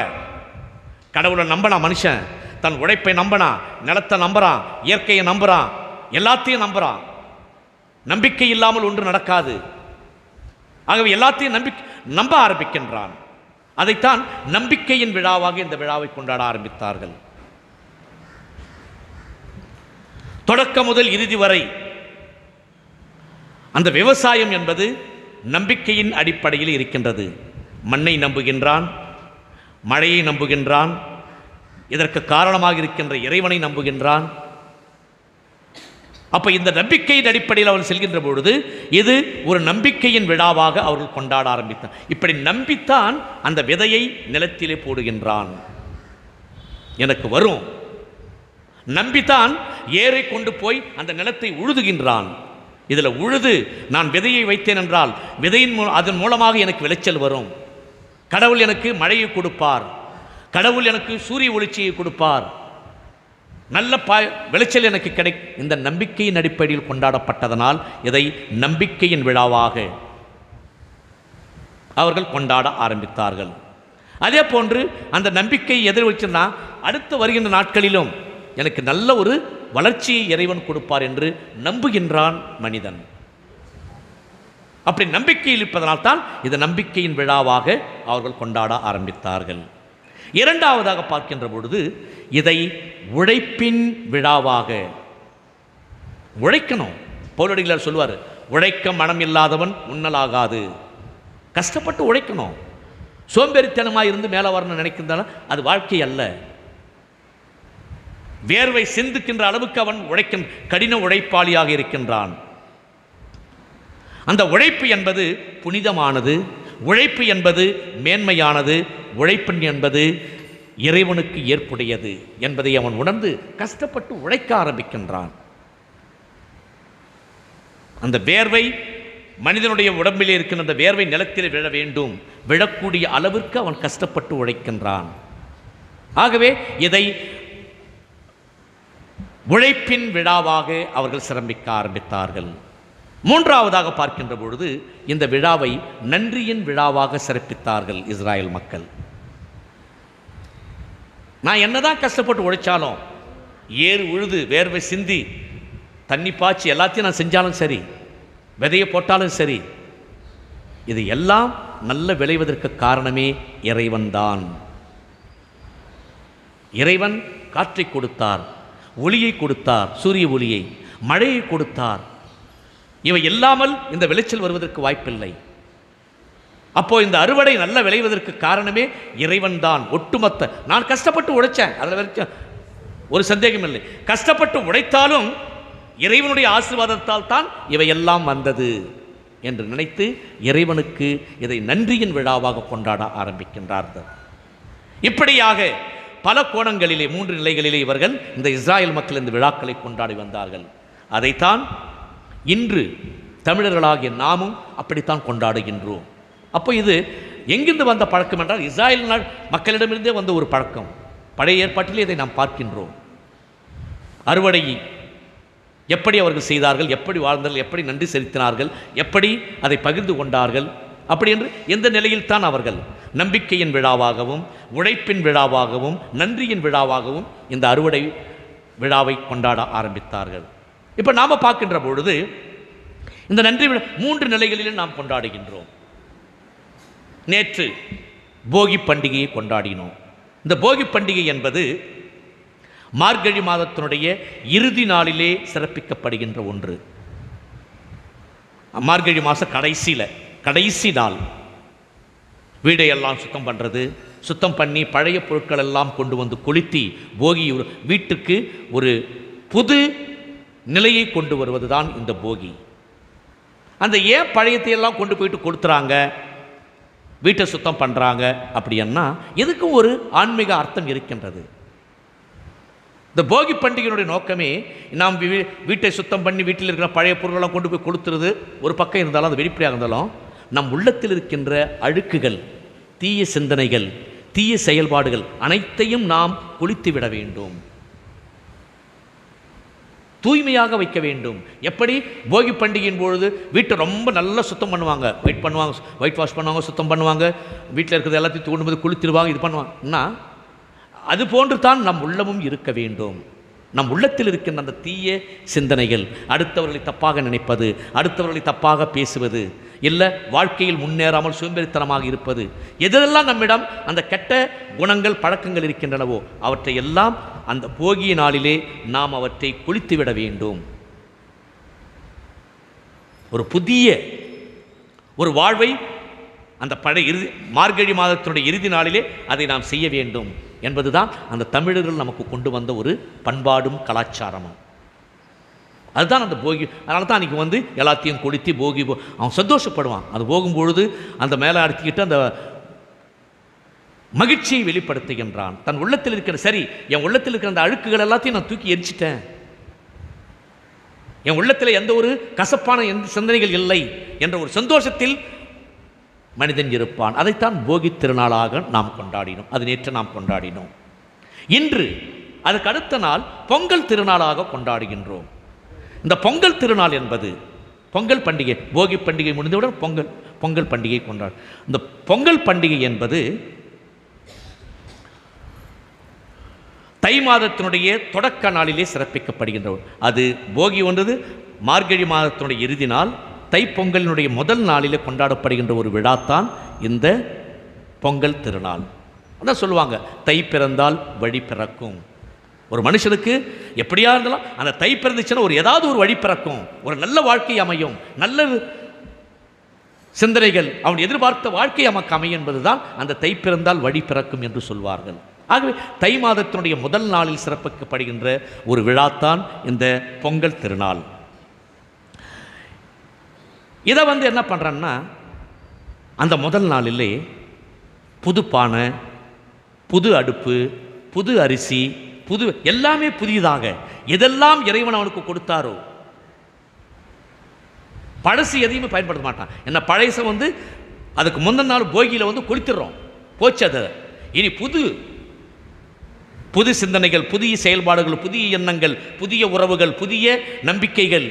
கடவுளை நம்பினா மனுஷன், தன் உழைப்பை நம்பினா, நிலத்தை நம்புறான், இயற்கையை நம்புறான், எல்லாத்தையும் நம்புறான். நம்பிக்கை இல்லாமல் ஒன்று நடக்காது. ஆகவே எல்லாத்தையும் நம்ப ஆரம்பிக்கின்றான். அதைத்தான் நம்பிக்கையின் விழாவாக இந்த விழாவை கொண்டாட ஆரம்பித்தார்கள். தொடக்கம் முதல் இறுதி வரை அந்த விவசாயம் என்பது நம்பிக்கையின் அடிப்படையில் இருக்கின்றது. மண்ணை நம்புகின்றான், மழையை நம்புகின்றான், இதற்கு காரணமாக இருக்கின்ற இறைவனை நம்புகின்றான். அப்போ இந்த நம்பிக்கையின் அடிப்படையில் அவர்கள் செல்கின்ற பொழுது இது ஒரு நம்பிக்கையின் விழாவாக அவர்கள் கொண்டாட ஆரம்பித்தார். இப்படி நம்பித்தான் அந்த விதையை நிலத்திலே போடுகின்றான். எனக்கு வரும் நம்பித்தான் ஏரை கொண்டு போய் அந்த நிலத்தை உழுதுகின்றான். இதில் உழுது நான் விதையை வைத்தேன் என்றால் அதன் மூலமாக எனக்கு விளைச்சல் வரும். கடவுள் எனக்கு மழையை கொடுப்பார், கடவுள் எனக்கு சூரிய ஒளிச்சியை கொடுப்பார், நல்ல விளைச்சல் எனக்கு கிடைக்கும். இந்த நம்பிக்கையின் அடிப்படையில் கொண்டாடப்பட்டதனால் இதை நம்பிக்கையின் விழாவாக அவர்கள் கொண்டாட ஆரம்பித்தார்கள். அதே போன்று அந்த நம்பிக்கையை எதிர் வச்சுன்னா அடுத்து வருகின்ற நாட்களிலும் எனக்கு நல்ல ஒரு வளர்ச்சியை இறைவன் கொடுப்பார் என்று நம்புகின்றான் மனிதன். அப்படி நம்பிக்கையில் இருப்பதனால் தான் இது நம்பிக்கையின் விழாவாக அவர்கள் கொண்டாட ஆரம்பித்தார்கள். இரண்டாவதாக பார்க்கின்ற பொழுது இதை உழைப்பின் விழாவாக, உழைக்கணும். பவுலடிகளார் சொல்வார், உழைக்க மனம் இல்லாதவன் உண்ணலாகாது. கஷ்டப்பட்டு உழைக்கணும். சோம்பேறித்தனமாக இருந்து மேலே வரணும்னு நினைக்கின்றாலும் அது வாழ்க்கை அல்ல. வேர்வை சிந்துக்கின்ற அளவுக்கு அவன் கடின உழைப்பாளியாக இருக்கின்றான். அந்த உழைப்பு என்பது புனிதமானது, உழைப்பு என்பது மேன்மையானது, உழைப்பு என்பது இறைவனுக்கு ஏற்புடையது என்பதை அவன் உணர்ந்து கஷ்டப்பட்டு உழைக்க ஆரம்பிக்கின்றான். அந்த வேர்வை மனிதனுடைய உடம்பிலே இருக்கின்ற அந்த வேர்வை நிலத்தில் விழ வேண்டும், விழக்கூடிய அளவிற்கு அவன் கஷ்டப்பட்டு உழைக்கின்றான். ஆகவே இதை உழைப்பின் விழாவாக அவர்கள் சிரமிக்க ஆரம்பித்தார்கள். மூன்றாவதாக பார்க்கின்ற பொழுது இந்த விழாவை நன்றியின் விழாவாக சிறப்பித்தார்கள் இஸ்ராயல் மக்கள். நான் என்னதான் கஷ்டப்பட்டு உழைச்சாலும், ஏறு உழுது வேர்வை சிந்தி தண்ணி பாய்ச்சி எல்லாத்தையும் நான் செஞ்சாலும் சரி, விதையை போட்டாலும் சரி, இது எல்லாம் நல்ல விளைவதற்கு காரணமே இறைவன்தான். இறைவன் காற்றை கொடுத்தார், ஒளியை கொடுத்தார், சூரிய ஒளியை, மழையை கொடுத்தார். இவை இல்லாமல் இந்த விளைச்சல் வருவதற்கு வாய்ப்பில்லை. அப்போ இந்த அறுவடை நல்ல விளைவதற்கு காரணமே இறைவன் தான். ஒட்டுமொத்த நான் கஷ்டப்பட்டு உழைச்சேன், அதில் வரைக்கும் ஒரு சந்தேகம் இல்லை. கஷ்டப்பட்டு உழைத்தாலும் இறைவனுடைய ஆசீர்வாதத்தால் தான் இவையெல்லாம் வந்தது என்று நினைத்து இறைவனுக்கு இதை நன்றியின் விழாவாக கொண்டாட ஆரம்பிக்கின்றார்கள். இப்படியாக பல கோணங்களிலே 3 நிலைகளிலே இவர்கள் இந்த இஸ்ராயல் மக்கள் இந்த விழாக்களை கொண்டாடி வந்தார்கள். அதைத்தான் இன்று தமிழர்களாகிய நாமும் அப்படித்தான் கொண்டாடுகின்றோம். அப்போ இது எங்கிருந்து வந்த பழக்கம் என்றால் இஸ்ராயல் மக்களிடமிருந்தே வந்த ஒரு பழக்கம். பழைய ஏற்பாட்டிலே இதை நாம் பார்க்கின்றோம். அறுவடை எப்படி அவர்கள் செய்தார்கள், எப்படி வாழ்ந்தார்கள், எப்படி நன்றி செலுத்தினார்கள், எப்படி அதை பகிர்ந்து கொண்டார்கள், அப்படி என்று எந்த நிலையில் தான் அவர்கள் நம்பிக்கையின் விழாவாகவும் உழைப்பின் விழாவாகவும் நன்றியின் விழாவாகவும் இந்த அறுவடை விழாவை கொண்டாட ஆரம்பித்தார்கள். இப்போ நாம் பார்க்கின்ற பொழுது இந்த நன்றி விழா 3 நிலைகளிலும் நாம் கொண்டாடுகின்றோம். நேற்று போகி பண்டிகையை கொண்டாடினோம். இந்த போகி பண்டிகை என்பது மார்கழி மாதத்தினுடைய இறுதி நாளிலே சிறப்பிக்கப்படுகின்ற ஒன்று. மார்கழி மாதம் கடைசி நாள் வீடையெல்லாம் சுத்தம் பண்ணுறது, சுத்தம் பண்ணி பழைய பொருட்கள் எல்லாம் கொண்டு வந்து கொளுத்தி போகி வீட்டுக்கு ஒரு புது நிலையை கொண்டு வருவது தான் இந்த போகி. அந்த ஏன் பழையத்தையெல்லாம் கொண்டு போயிட்டு கொடுத்துறாங்க, வீட்டை சுத்தம் பண்ணுறாங்க அப்படின்னா எதுக்கும் ஒரு ஆன்மீக அர்த்தம் இருக்கின்றது. இந்த போகி பண்டிகையினுடைய நோக்கமே நாம் வீட்டை சுத்தம் பண்ணி வீட்டில் இருக்கிற பழைய பொருளெல்லாம் கொண்டு போய் கொடுத்துறது ஒரு பக்கம் இருந்தாலும், அது வெளிப்படையாக இருந்தாலும், நம் உள்ளத்தில் இருக்கின்ற அழுக்குகள், தீய சிந்தனைகள், தீய செயல்பாடுகள் அனைத்தையும் நாம் குளித்து விட வேண்டும், தூய்மையாக வைக்க வேண்டும். எப்படி போகி பண்டிகையின் பொழுது வீட்டை ரொம்ப நல்லா சுத்தம் பண்ணுவாங்க, ஒயிட் வாஷ் பண்ணுவாங்க, சுத்தம் பண்ணுவாங்க, வீட்டில் இருக்கிறது எல்லாத்தையும் தூண்டும் போது குளித்துடுவாங்க, இது பண்ணுவாங்கன்னா அது போன்று தான் நம் உள்ளமும் இருக்க வேண்டும். நம் உள்ளத்தில் இருக்கின்ற அந்த தீய சிந்தனைகள், அடுத்தவர்களை தப்பாக நினைப்பது, அடுத்தவர்களை தப்பாக பேசுவது, இல்லை வாழ்க்கையில் முன்னேறாமல் சோம்பேறித்தனமாக இருப்பது, எதெல்லாம் நம்மிடம் அந்த கெட்ட குணங்கள் பழக்கங்கள் இருக்கின்றனவோ அவற்றை எல்லாம் அந்த போகிய நாளிலே நாம் அவற்றை குளித்துவிட வேண்டும். ஒரு புதிய ஒரு வாழ்வை அந்த மார்கழி மாதத்தினுடைய இறுதி நாளிலே அதை நாம் செய்ய வேண்டும் என்பதுதான் அந்த தமிழர்கள் நமக்கு கொண்டு வந்த ஒரு பண்பாடும் கலாச்சாரமும். அதுதான் அந்த போகி. அதனால தான் அன்றைக்கி எல்லாத்தையும் கொளுத்தி போகி அவன் சந்தோஷப்படுவான். அது போகும்பொழுது அந்த மேலே அடித்துக்கிட்டு அந்த மகிழ்ச்சியை வெளிப்படுத்துகின்றான். தன் உள்ளத்தில் இருக்கிற என் உள்ளத்தில் இருக்கிற அந்த அழுக்குகள் எல்லாத்தையும் நான் தூக்கி எரிச்சிட்டேன், என் உள்ளத்தில் எந்த ஒரு கசப்பான எந்த சிந்தனைகள் இல்லை என்ற ஒரு சந்தோஷத்தில் மனிதன் இருப்பான். அதைத்தான் போகி திருநாளாக நாம் கொண்டாடினோம். அது நேற்று நாம் கொண்டாடினோம். இன்று அதுக்கு அடுத்த நாள் பொங்கல் திருநாளாக கொண்டாடுகின்றோம். இந்த பொங்கல் திருநாள் என்பது பொங்கல் பண்டிகை, போகி பண்டிகை முடிந்தவுடன் பொங்கல் பண்டிகை கொண்டாடு. இந்த பொங்கல் பண்டிகை என்பது தை மாதத்தினுடைய தொடக்க நாளிலே சிறப்பிக்கப்படுகின்ற அது போகி ஒன்றது மார்கழி மாதத்தினுடைய இறுதி நாள், தைப்பொங்கலினுடைய முதல் நாளிலே கொண்டாடப்படுகின்ற ஒரு விழாத்தான் இந்த பொங்கல் திருநாள். அதான் சொல்லுவாங்க, தை பிறந்தால் வழி பிறக்கும். ஒரு மனுஷனுக்கு எப்படியா இருந்தாலும் அந்த தை பிறந்துச்சுன்னா ஏதாவது ஒரு வழி பிறக்கும், ஒரு நல்ல வாழ்க்கை அமையும், நல்ல சிந்தனைகள் அவன் எதிர்பார்த்த வாழ்க்கை நமக்கு அமையும் என்பதுதான் அந்த தை பிறந்தால் வழி பிறக்கும் என்று சொல்வார்கள். ஆகவே தை மாதத்தினுடைய முதல் நாளில் சிறப்பிக்கப்படுகின்ற ஒரு விழாத்தான் இந்த பொங்கல் திருநாள். இதை என்ன பண்ணுறேன்னா, அந்த முதல் நாளிலே புது பானை, புது அடுப்பு, புது அரிசி, புது எல்லாமே புதியதாக எதெல்லாம் இறைவன் அவனுக்கு கொடுத்தாரோ, பழசு எதையுமே பயன்படுத்த மாட்டான். என்ன பழைச அதுக்கு முந்தின நாள் போகியில் கொளுத்திடுறோம், போச்சு. அதை இனி புது சிந்தனைகள், புதிய செயல்பாடுகள், புதிய எண்ணங்கள், புதிய உறவுகள், புதிய நம்பிக்கைகள்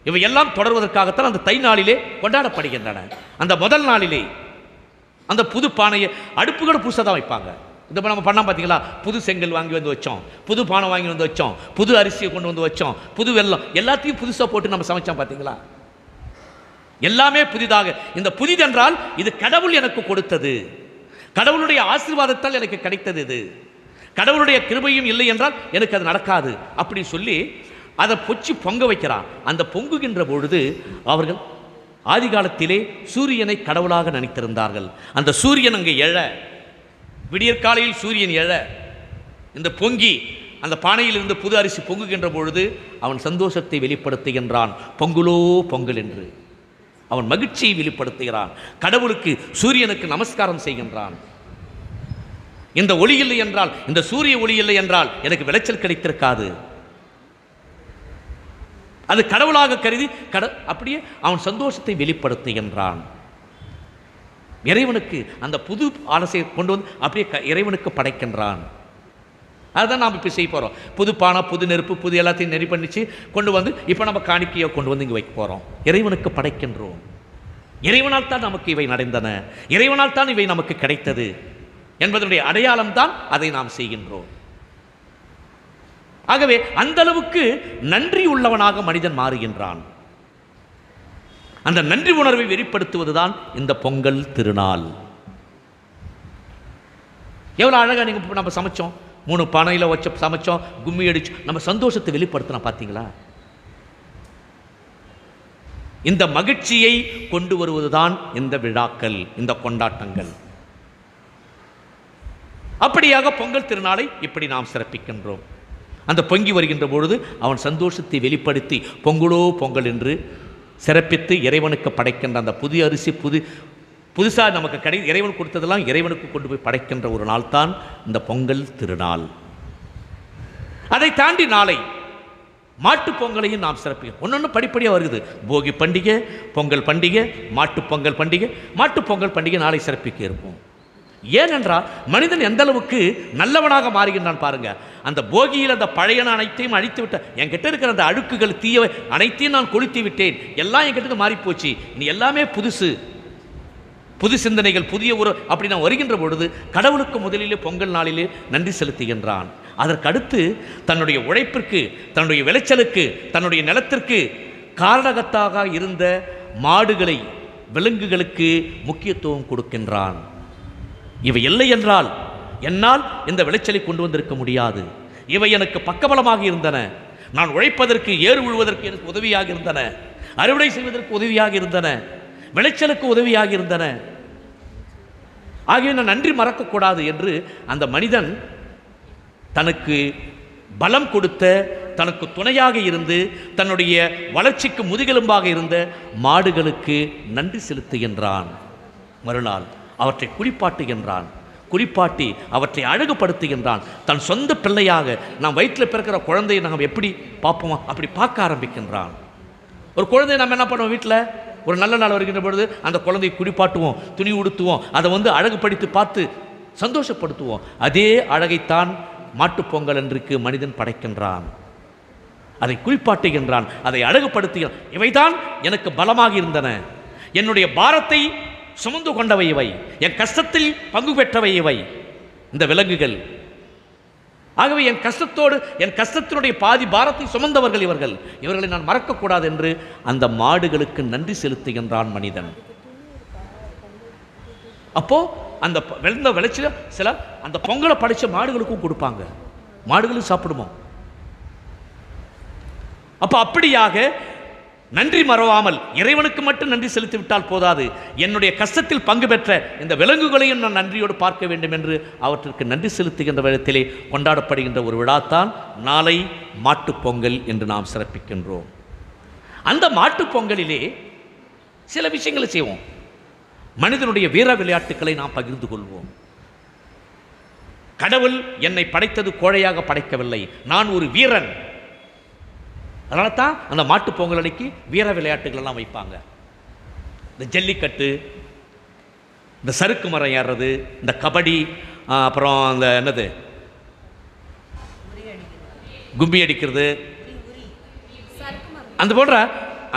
இவையெல்லாம் தொடர்வதற்காகத்தான் அந்த தை நாளிலே கொண்டாடப்படுகின்றன. அந்த முதல் நாளிலே அந்த புது பானையை, அடுப்புகள் புதுசாக தான் வைப்பாங்க. இந்த நம்ம பண்ணால் பார்த்தீங்களா, புது செங்கல் வாங்கி வச்சோம், புது பானை வாங்கி வச்சோம், புது அரிசியை கொண்டு வச்சோம், புது வெல்லம் எல்லாத்தையும் புதுசாக போட்டு நம்ம சமைச்சோம். பார்த்தீங்களா, எல்லாமே புதிதாக. இந்த புதிதென்றால் இது கடவுள் எனக்கு கொடுத்தது, கடவுளுடைய ஆசீர்வாதத்தால் எனக்கு கிடைத்தது, இது கடவுளுடைய கிருபையும் இல்லை என்றால் எனக்கு அது நடக்காது அப்படி சொல்லி அதை பொங்க வைக்கிறான். அந்த பொங்குகின்ற பொழுது அவர்கள் ஆதி காலத்திலே சூரியனை கடவுளாக நினைத்திருந்தார்கள். அந்த சூரியன் அங்கே எழ, விடியற்காலையில் சூரியன் எழ, இந்த பொங்கி அந்த பானையில் இருந்து புது அரிசி பொங்குகின்ற பொழுது அவன் சந்தோஷத்தை வெளிப்படுத்துகின்றான். பொங்கலோ பொங்கல் என்று அவன் மகிழ்ச்சியை வெளிப்படுத்துகிறான். கடவுளுக்கு, சூரியனுக்கு நமஸ்காரம் செய்கின்றான். இந்த ஒளி இல்லை என்றால், இந்த சூரிய ஒளி இல்லை என்றால் எனக்கு விளைச்சல் கிடைத்திருக்காது. அது கடவுளாக கருதி அப்படியே அவன் சந்தோஷத்தை வெளிப்படுத்துகின்றான். இறைவனுக்கு அந்த புது ஆலோசனை கொண்டு அப்படியே இறைவனுக்கு படைக்கின்றான். அதுதான் நாம் இப்போ செய்ய போகிறோம். புது பானை, புது நெருப்பு, புது எல்லாத்தையும் நெறி பண்ணிச்சு கொண்டு இப்போ நம்ம காணிக்கையை கொண்டு இங்கே வைக்க போகிறோம். இறைவனுக்கு படைக்கின்றோம். இறைவனால் தான் நமக்கு இவை நடந்தன, இறைவனால் தான் இவை நமக்கு கிடைத்தது என்பதனுடைய அடையாளம் தான் அதை நாம் செய்கின்றோம். ஆகவே அந்த அளவுக்கு நன்றி உள்ளவனாக மனிதன் மாறுகின்றான். அந்த நன்றி உணர்வை வெளிப்படுத்துவதுதான் இந்த பொங்கல் திருநாள். எவ்வளோ அழகாக நீங்கள் நம்ம சமைச்சோம், 3 பானையில் வச்ச சமைச்சோம், கும்மி அடிச்சு நம்ம சந்தோஷத்தை வெளிப்படுத்தினோம். பார்த்தீங்களா, இந்த மகிழ்ச்சியை கொண்டு வருவதுதான் இந்த விழாக்கள், இந்த கொண்டாட்டங்கள். அப்படியாக பொங்கல் திருநாளை இப்படி நாம் சிறப்பிக்கின்றோம். அந்த பொங்கி வருகின்ற பொழுது அவன் சந்தோஷத்தை வெளிப்படுத்தி பொங்கலோ பொங்கல் என்று சிறப்பித்து இறைவனுக்கு படைக்கின்ற அந்த புதிய அரிசி புதுசாக நமக்கு இறைவன் கொடுத்ததெல்லாம் இறைவனுக்கு கொண்டு போய் படைக்கின்ற ஒரு நாள் தான் இந்த பொங்கல் திருநாள். அதை தாண்டி நாளை மாட்டுப் பொங்கலையும் நாம் சிறப்பிக்கிறோம். ஒன்று படிப்படியாக வருகிறது. போகி பண்டிகை, பொங்கல் பண்டிகை, மாட்டுப் பொங்கல் பண்டிகை. மாட்டுப் பொங்கல் பண்டிகை நாளை சிறப்பிக்க இருப்போம். ஏனென்றால் மனிதன் எந்த அளவுக்கு நல்லவனாக மாறுகின்றான் பாருங்க. அந்த போகியில் அந்த பழையன அனைத்தையும் அழித்து விட்ட, என்கிட்ட இருக்கிற அந்த அழுக்குகள் தீயவை அனைத்தையும் நான் கொளுத்தி விட்டேன், எல்லாம் என்கிட்ட மாறி போச்சு, இனி எல்லாமே புதுசு, புது சிந்தனைகள், புதிய அப்படி நான் வருகின்ற பொழுது கடவுளுக்கு முதலிலே பொங்கல் நாளிலே நன்றி செலுத்துகின்றான். அதற்கடுத்து தன்னுடைய உழைப்பிற்கு, தன்னுடைய விளைச்சலுக்கு, தன்னுடைய நிலத்திற்கு காரணகத்தாக இருந்த மாடுகளை, விலங்குகளுக்கு முக்கியத்துவம் கொடுக்கின்றான். இவை இல்லை என்றால் என்னால் இந்த விளைச்சலை கொண்டு வந்திருக்க முடியாது. இவை எனக்கு பக்கபலமாக இருந்தன, நான் உழைப்பதற்கு, ஏறு உழுவதற்கு எனக்கு உதவியாக இருந்தன, அறுவடை செய்வதற்கு உதவியாக இருந்தன, விளைச்சலுக்கு உதவியாக இருந்தன. ஆகிய நான் நன்றி மறக்கக்கூடாது என்று அந்த மனிதன் தனக்கு பலம் கொடுத்த, தனக்கு துணையாக இருந்து, தன்னுடைய வளர்ச்சிக்கு முதுகெலும்பாக இருந்த மாடுகளுக்கு நன்றி செலுத்துகின்றான். மறுநாள் அவற்றை குளிப்பாட்டுகின்றான். குளிப்பாட்டி அவற்றை அழகுபடுத்துகின்றான். தன் சொந்த பிள்ளையாக, நாம் வயிற்றில் பிறக்கிற குழந்தையை நாம் எப்படி பார்ப்போமா அப்படி பார்க்க ஆரம்பிக்கின்றான். ஒரு குழந்தையை நம்ம என்ன பண்ணுவோம், வீட்டில் ஒரு நல்ல நாள் வருகின்ற பொழுது அந்த குழந்தையை குளிப்பாட்டுவோம், துணி உடுத்துவோம், அதை அழகுபடுத்தி பார்த்து சந்தோஷப்படுத்துவோம். அதே அழகைத்தான் மாட்டுப்பொங்கல் அன்றைக்கு மனிதன் படைக்கின்றான். அதை குளிப்பாட்டுகின்றான், அதை அழகுபடுத்துகிறான். இவைதான் எனக்கு பலமாக இருந்தன, என்னுடைய பாரத்தை சுமந்து கொண்டவை இவை, என் கஷ்டத்தில் பங்கு பெற்றவை இவை இந்த விலங்குகள். ஆகவே என் கஷ்டத்தினுடைய பாதி பாரத்தை சுமந்தவர்கள் இவர்களை நான் மறக்கக்கூடாது என்று அந்த மாடுகளுக்கு நன்றி செலுத்துகின்றான் மனிதன். அப்போ அந்த விளைச்சல சில அந்த பொங்கலை படைச்ச மாடுகளுக்கும் கொடுப்பாங்க, மாடுகளும் சாப்பிடுவோம். அப்ப அப்படியாக நன்றி மறவாமல் இறைவனுக்கு மட்டும் நன்றி செலுத்தி விட்டால் போதாது, என்னுடைய கஷ்டத்தில் பங்கு பெற்ற இந்த விலங்குகளையும் நான் நன்றியோடு பார்க்க வேண்டும் என்று அவற்றிற்கு நன்றி செலுத்துகின்ற விதத்திலே கொண்டாடப்படுகின்ற ஒரு விழாத்தான் நாளை மாட்டுப் பொங்கல் என்று நாம் சிறப்பிக்கின்றோம். அந்த மாட்டுப் பொங்கலிலே சில விஷயங்களை செய்வோம். மனிதனுடைய வீர விளையாட்டுக்களை நாம் பகிர்ந்து கொள்வோம். கடவுள் என்னை படைத்தது கோழையாக படைக்கவில்லை, நான் ஒரு வீரன். அதனால தான் அந்த மாட்டுப் பொங்கல் அன்னைக்கு வீர விளையாட்டுகள் எல்லாம் வைப்பாங்க. இந்த ஜல்லிக்கட்டு, இந்த சறுக்கு மரம் ஏறுறது, இந்த கபடி, அப்புறம் அந்த என்னது கும்பி அடிக்கிறது, அந்த போன்ற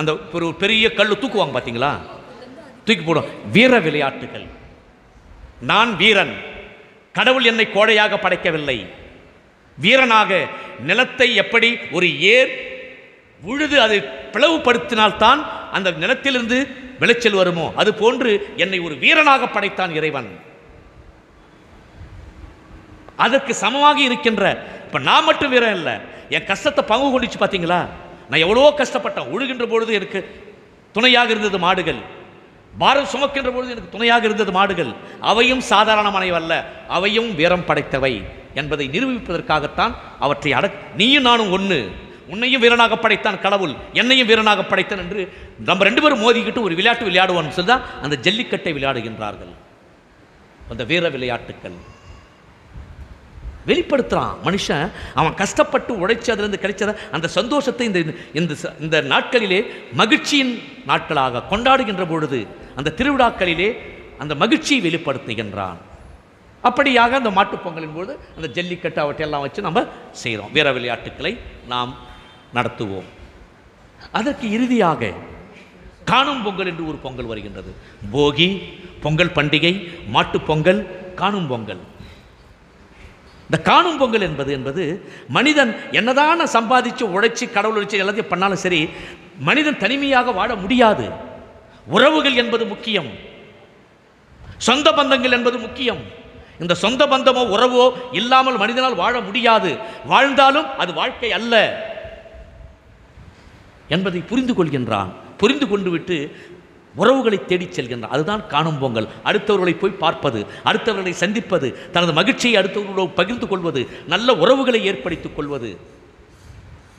அந்த ஒரு பெரிய கல் தூக்குவாங்க பார்த்தீங்களா, தூக்கி போடும் வீர விளையாட்டுகள். நான் வீரன், கடவுள் என்னை கோழையாக படைக்கவில்லை, வீரனாக நிலத்தை எப்படி ஒரு ஏர் உழுது அதை பிளவுபடுத்தினால்தான் அந்த நிலத்திலிருந்து விளைச்சல் வருமோ அது போன்று என்னை ஒரு வீரனாக படைத்தான் இறைவன். அதற்கு சமமாக இருக்கின்ற, இப்ப நான் மட்டும் வீரன் இல்லை, என் கஷ்டத்தை பங்கு கொண்டுச்சு பார்த்தீங்களா, நான் எவ்வளவோ கஷ்டப்பட்டேன். உழுகின்ற பொழுது எனக்கு துணையாக இருந்தது மாடுகள், பாரம் சுமக்கின்ற பொழுது எனக்கு துணையாக இருந்தது மாடுகள். அவையும் சாதாரணமானவல்ல, அவையும் வீரம் படைத்தவை என்பதை நிரூபிப்பதற்காகத்தான் அவற்றை நீயும் நானும் ஒன்று, உன்னையும் வீரனாக படைத்தான் கடவுள், என்னையும் வீரனாக படைத்தான் என்று நம்ம ரெண்டு பேரும் மோதிக்கிட்டு ஒரு விளையாட்டு விளையாடுவோம்னு சொல்லி தான் அந்த ஜல்லிக்கட்டை விளையாடுகின்றார்கள். அந்த வீர விளையாட்டுக்கள் வெளிப்படுத்துறான் மனுஷன். அவன் கஷ்டப்பட்டு உழைச்சி அதிலிருந்து கிடைச்சத அந்த சந்தோஷத்தை இந்த நாட்களிலே மகிழ்ச்சியின் நாட்களாக கொண்டாடுகின்ற பொழுது அந்த திருவிழாக்களிலே அந்த மகிழ்ச்சியை வெளிப்படுத்துகின்றான். அப்படியாக அந்த மாட்டுப் பொங்கலின் போது அந்த ஜல்லிக்கட்டு அவற்றையெல்லாம் வச்சு நம்ம செய்கிறோம், வீர விளையாட்டுக்களை நாம் நடத்துவோம். அதற்கு இறுதியாக காணும் பொங்கல் என்று ஒரு பொங்கல் வருகின்றது. போகி, பொங்கல் பண்டிகை, மாட்டுப் பொங்கல், காணும் பொங்கல். இந்த காணும் பொங்கல் என்பது மனிதன் என்னதான சம்பாதிச்சு உழைச்சி கடவுள் உழைச்சி எல்லாத்தையும் பண்ணாலும் சரி, மனிதன் தனிமையாக வாழ முடியாது. உறவுகள் என்பது முக்கியம், சொந்த பந்தங்கள் என்பது முக்கியம். இந்த சொந்த பந்தமோ உறவோ இல்லாமல் மனிதனால் வாழ முடியாது. வாழ்ந்தாலும் அது வாழ்க்கை அல்ல என்பதை புரிந்து கொள்கின்றான். புரிந்து கொண்டு விட்டு உறவுகளை தேடிச் செல்கின்றான். அதுதான் காணும் பொங்கல். அடுத்தவர்களை போய் பார்ப்பது, அடுத்தவர்களை சந்திப்பது, தனது மகிழ்ச்சியை அடுத்தவர்களோடு பகிர்ந்து கொள்வது, நல்ல உறவுகளை ஏற்படுத்திக் கொள்வது.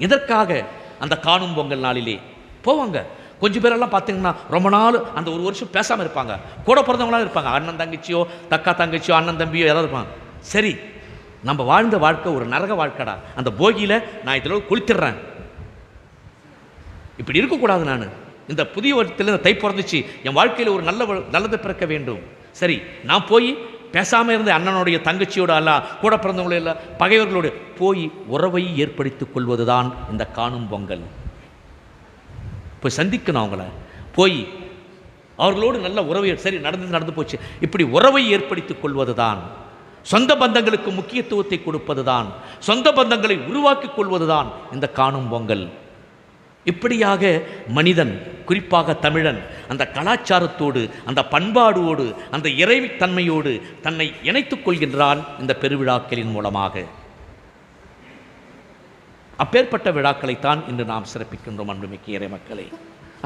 இதற்காக அந்த காணும் பொங்கல் நாளிலே போவாங்க. கொஞ்சம் பேரெல்லாம் பார்த்தீங்கன்னா ரொம்ப நாள் அந்த ஒரு வருஷம் பேசாமல் இருப்பாங்க. கூட பிறந்தவங்களாம் இருப்பாங்க, அண்ணன் தங்கச்சியோ தக்கா தங்கச்சியோ அண்ணன் தம்பியோ யாராவது இருப்பாங்க. சரி, நம்ம வாழ்ந்த வாழ்க்கை ஒரு நரக வாழ்க்கைடா, அந்த போகியில் நான் இதில் குளித்துடுறேன், இப்படி இருக்கக்கூடாது. நான் இந்த புதிய வருடத்தில் இந்த தை பிறந்துச்சு, என் வாழ்க்கையில் ஒரு நல்லதை பிறக்க வேண்டும். சரி, நான் போய் பேசாமல் இருந்த அண்ணனுடைய தங்கச்சியோட அல்ல கூட பிறந்தவங்களோ இல்லை பகைவர்களோடு போய் உறவை ஏற்படுத்திக் கொள்வது தான் இந்த காணும் பொங்கல். போய் சந்திக்கணும் அவங்கள, போய் அவர்களோடு நல்ல உறவை, சரி நடந்து போச்சு, இப்படி உறவை ஏற்படுத்திக் கொள்வது தான், சொந்த பந்தங்களுக்கு முக்கியத்துவத்தை கொடுப்பது தான், சொந்த பந்தங்களை உருவாக்கி கொள்வது தான் இந்த காணும் பொங்கல். இப்படியாக மனிதன், குறிப்பாக தமிழன், அந்த கலாச்சாரத்தோடு அந்த பண்பாடோடு அந்த இறைத்தன்மையோடு தன்னை இணைத்துக் கொள்கின்றான் இந்த பெருவிழாக்களின் மூலமாக. அப்பேற்பட்ட விழாக்களைத்தான் இன்று நாம் சிறப்பிக்கின்றோம் அன்புமிக்க இறை மக்களே.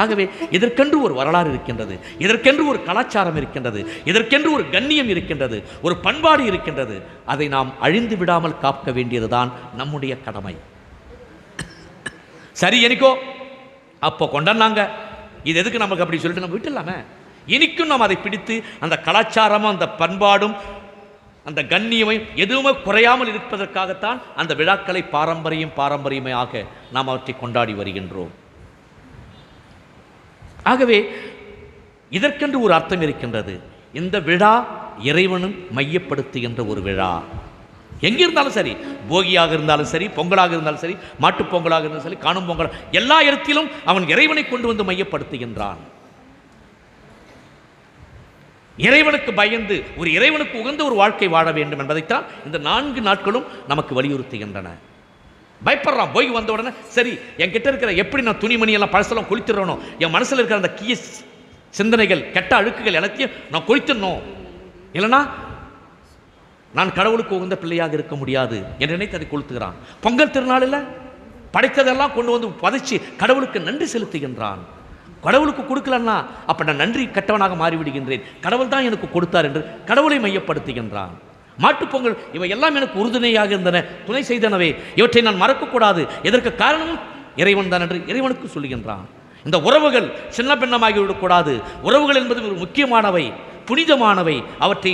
ஆகவே இதற்கென்று ஒரு வரலாறு இருக்கின்றது, இதற்கென்று ஒரு கலாச்சாரம் இருக்கின்றது, இதற்கென்று ஒரு கண்ணியம் இருக்கின்றது, ஒரு பண்பாடு இருக்கின்றது. அதை நாம் அழிந்து விடாமல் காக்க வேண்டியதுதான் நம்முடைய கடமை. சரி, எனக்கோ அப்போ கொண்டாடினாங்க, இது எதுக்கு நமக்கு அப்படி சொல்லிட்டு நம்ம விட்டுலாமே. இனிக்கும் நாம் அதை பிடித்து அந்த கலாச்சாரமும் அந்த பண்பாடும் அந்த கண்ணியமையும் எதுவுமே குறையாமல் இருப்பதற்காகத்தான் அந்த விழாக்களை பாரம்பரியமாக நாம் அவற்றை கொண்டாடி வருகின்றோம். ஆகவே இதற்கென்று ஒரு அர்த்தம் இருக்கின்றது. இந்த விழா இறைவனும் மையப்படுத்துகின்ற ஒரு விழா. எங்கிருந்தாலும் சரி, போகியாக இருந்தாலும் சரி, பொங்கலாக இருந்தாலும் சரி, மாட்டுப் பொங்கலாக இருந்தாலும் சரி, காணும் பொங்கல், எல்லா இடத்திலும் அவன் இறைவனை கொண்டு வந்து மையப்படுத்துகின்றான். இறைவனுக்கு பயந்து ஒரு இறைவனுக்கு உகந்த ஒரு வாழ்க்கை வாழ வேண்டும் என்பதைத்தான் இந்த 4 நாட்களும் நமக்கு வலியுறுத்துகின்றன. பயப்படுறான், போய் வந்த உடனே சரி என்கிட்ட இருக்கிற எப்படி நான் துணிமணியெல்லாம் பழசெல்லாம் குளித்துடணும், என் மனசில் இருக்கிற அந்த கீய சிந்தனைகள் கெட்ட அழுக்குகள் எல்லாத்தையும் நான் குளித்துடணும், இல்லைனா நான் கடவுளுக்கு உகந்த பிள்ளையாக இருக்க முடியாது என்று நினைத்து அதை கொளுத்துகிறான். பொங்கல் திருநாளில் படைத்ததெல்லாம் கொண்டு வந்து பதைச்சு கடவுளுக்கு நன்றி செலுத்துகின்றான். கடவுளுக்கு கொடுக்கலன்னா அப்போ நான் நன்றி கட்டவனாக மாறிவிடுகின்றேன், கடவுள் தான் எனக்கு கொடுத்தார் என்று கடவுளை மையப்படுத்துகின்றான். மாட்டுப்பொங்கல் இவை எல்லாம் எனக்கு உறுதுணையாக இருந்தன, துணை செய்தனவே, இவற்றை நான் மறக்கக்கூடாது, எதற்கு காரணமும் இறைவன் தான் என்று இறைவனுக்கு சொல்லுகின்றான். இந்த உறவுகள் சின்ன பின்னமாகி விடக்கூடாது, உறவுகள் என்பது ஒரு முக்கியமானவை, புனிதமானவை, அவற்றை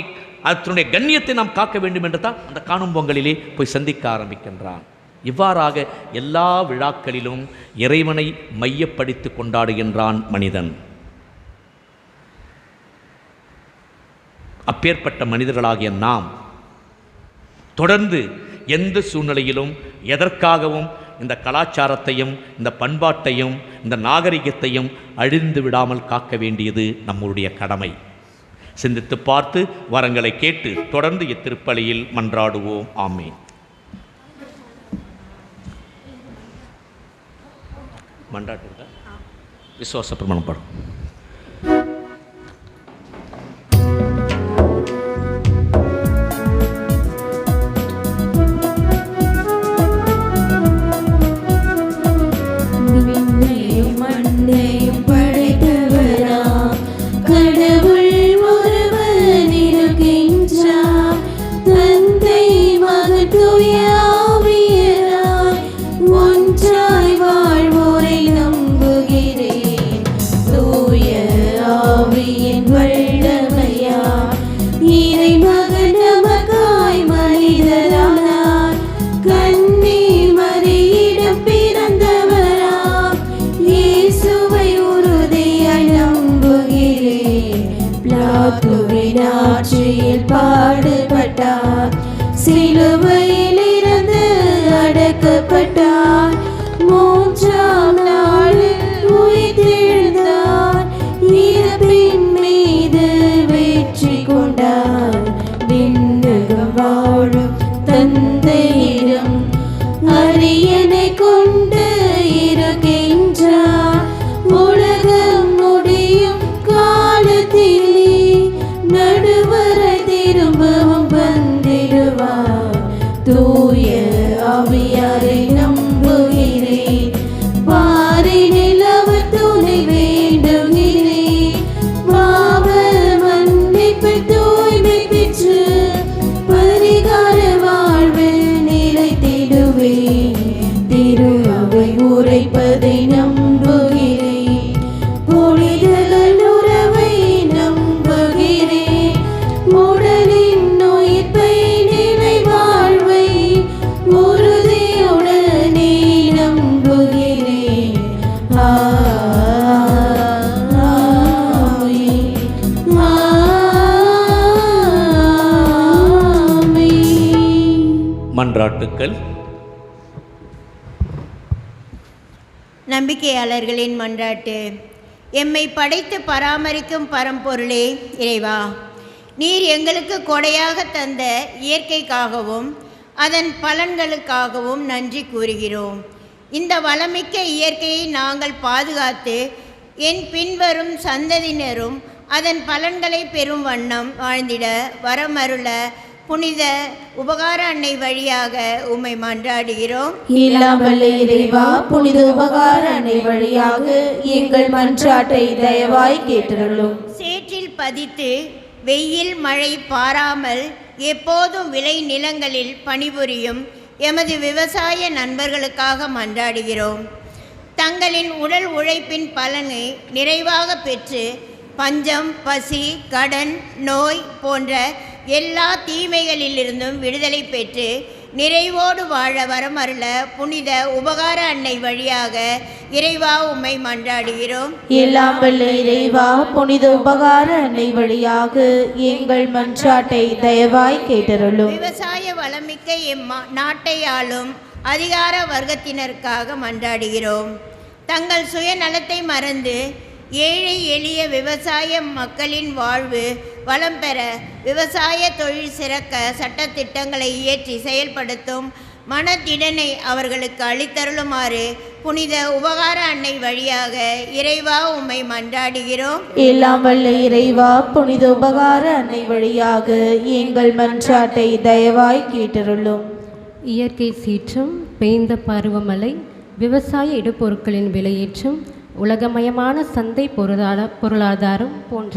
அதனுடைய கண்ணியத்தை நாம் காக்க வேண்டும் என்று தான் அந்த காணும் பொங்கலிலே போய் சந்திக்க ஆரம்பிக்கின்றான். இவ்வாறாக எல்லா விழாக்களிலும் இறைவனை மையப்படுத்தி கொண்டாடுகின்றான் மனிதன். அப்பேற்பட்ட மனிதர்களாகிய நாம் தொடர்ந்து எந்த சூழ்நிலையிலும் எதற்காகவும் இந்த கலாச்சாரத்தையும் இந்த பண்பாட்டையும் இந்த நாகரிகத்தையும் அழிந்து விடாமல் காக்க வேண்டியது நம்முடைய கடமை. சிந்தித்து பார்த்து வரங்களை கேட்டு தொடர்ந்து இத்திருப்பலியில் மன்றாடுவோம். ஆமேன். மன்றாட்டு விசுவாச பிரமாணம் படும். பாடுபட்டார், சிலுவையில் இருந்து அடக்கப்பட்டார், 3ஆம் நாளில் உயிர்த்தெழுந்தார், இறப்பின் மீது வெற்றி கொண்டார். விண்ணகம் வாழும் தந்தையிடம் அரியணை கொண்டு இருக்கின்றார், உலகம் முடியும் காலத்திலே நடுவரை திரும்பவும் வந்திடுவார். தூய ஆவியாரை நம்புகிறேன், பாரினில் அவர் துணை வேண்டுகிறேன், பாவ மன்னிப்பு தூய்மை பெற்று பரிகார வாழ்வில் நிலைத்திடுவேன். திரு அவை உரைப்பதை நம்புகிறேன், மன்றாட்டுக்கள். நம்பிக்கையாளர்களின் மன்றாட்டு. எம்மை படைத்து பராமரிக்கும் பரம்பொருளே இறைவா, நீர் எங்களுக்கு கொடையாக தந்த இயற்கைக்காகவும் அதன் பலன்களுக்காகவும் நன்றி கூறுகிறோம். இந்த வளமிக்க இயற்கையை நாங்கள் பாதுகாத்து என் பின்வரும் சந்ததியினரும் அதன் பலன்களை பெறும் வண்ணம் வாழ்ந்திட வரமருள புனித உபகார அன்னை வழியாக உம்மை மன்றாடுகிறோம். இல்லாமல் இறைவா, புனித உபகார அன்னை வழியாக எங்கள் மன்றாட்டை தயவாய் கேட்டருளும். சேற்றில் பதித்து வெயில் மழை பாராமல் எப்போதும் விளை நிலங்களில் பணிபுரியும் எமது விவசாய நண்பர்களுக்காக மன்றாடுகிறோம். தங்களின் உடல் உழைப்பின் பலனை நிறைவாக பெற்று பஞ்சம், பசி, கடன், நோய் போன்ற எல்லா தீமைகளிலிருந்தும் விடுதலை பெற்று நிறைவோடு வாழ வரமருள புனித உபகார அன்னை வழியாக இறைவா உம்மை மன்றாடுகிறோம். இல்லாமல் இறைவா, புனித உபகார அன்னை வழியாக எங்கள் மன்றாட்டை தயவாய் கேட்டருளும். விவசாய வளமிக்க நாட்டை ஆளும் அதிகார வர்க்கத்தினருக்காக மன்றாடுகிறோம். தங்கள் சுயநலத்தை மறந்து ஏழை எளிய விவசாய மக்களின் வாழ்வு வளம் பெற விவசாய தொழில் சிறக்க சட்டத்திட்டங்களை இயற்றி செயல்படுத்தும் மனதிடனை அவர்களுக்கு அளித்தருளுமாறு புனித உபகார அன்னை வழியாக இறைவா உம்மை மன்றாடுகிறோம். இல்லாமல் இறைவா, புனித உபகார அன்னை வழியாக எங்கள் மன்றாட்டை தயவாய் கேட்டருளும். இயற்கை சீற்றம், பெய்ந்த பருவமழை, விவசாய இடுபொருட்களின் விலையேற்றம், உலகமயமான சந்தை பொருளாதாரம் போன்ற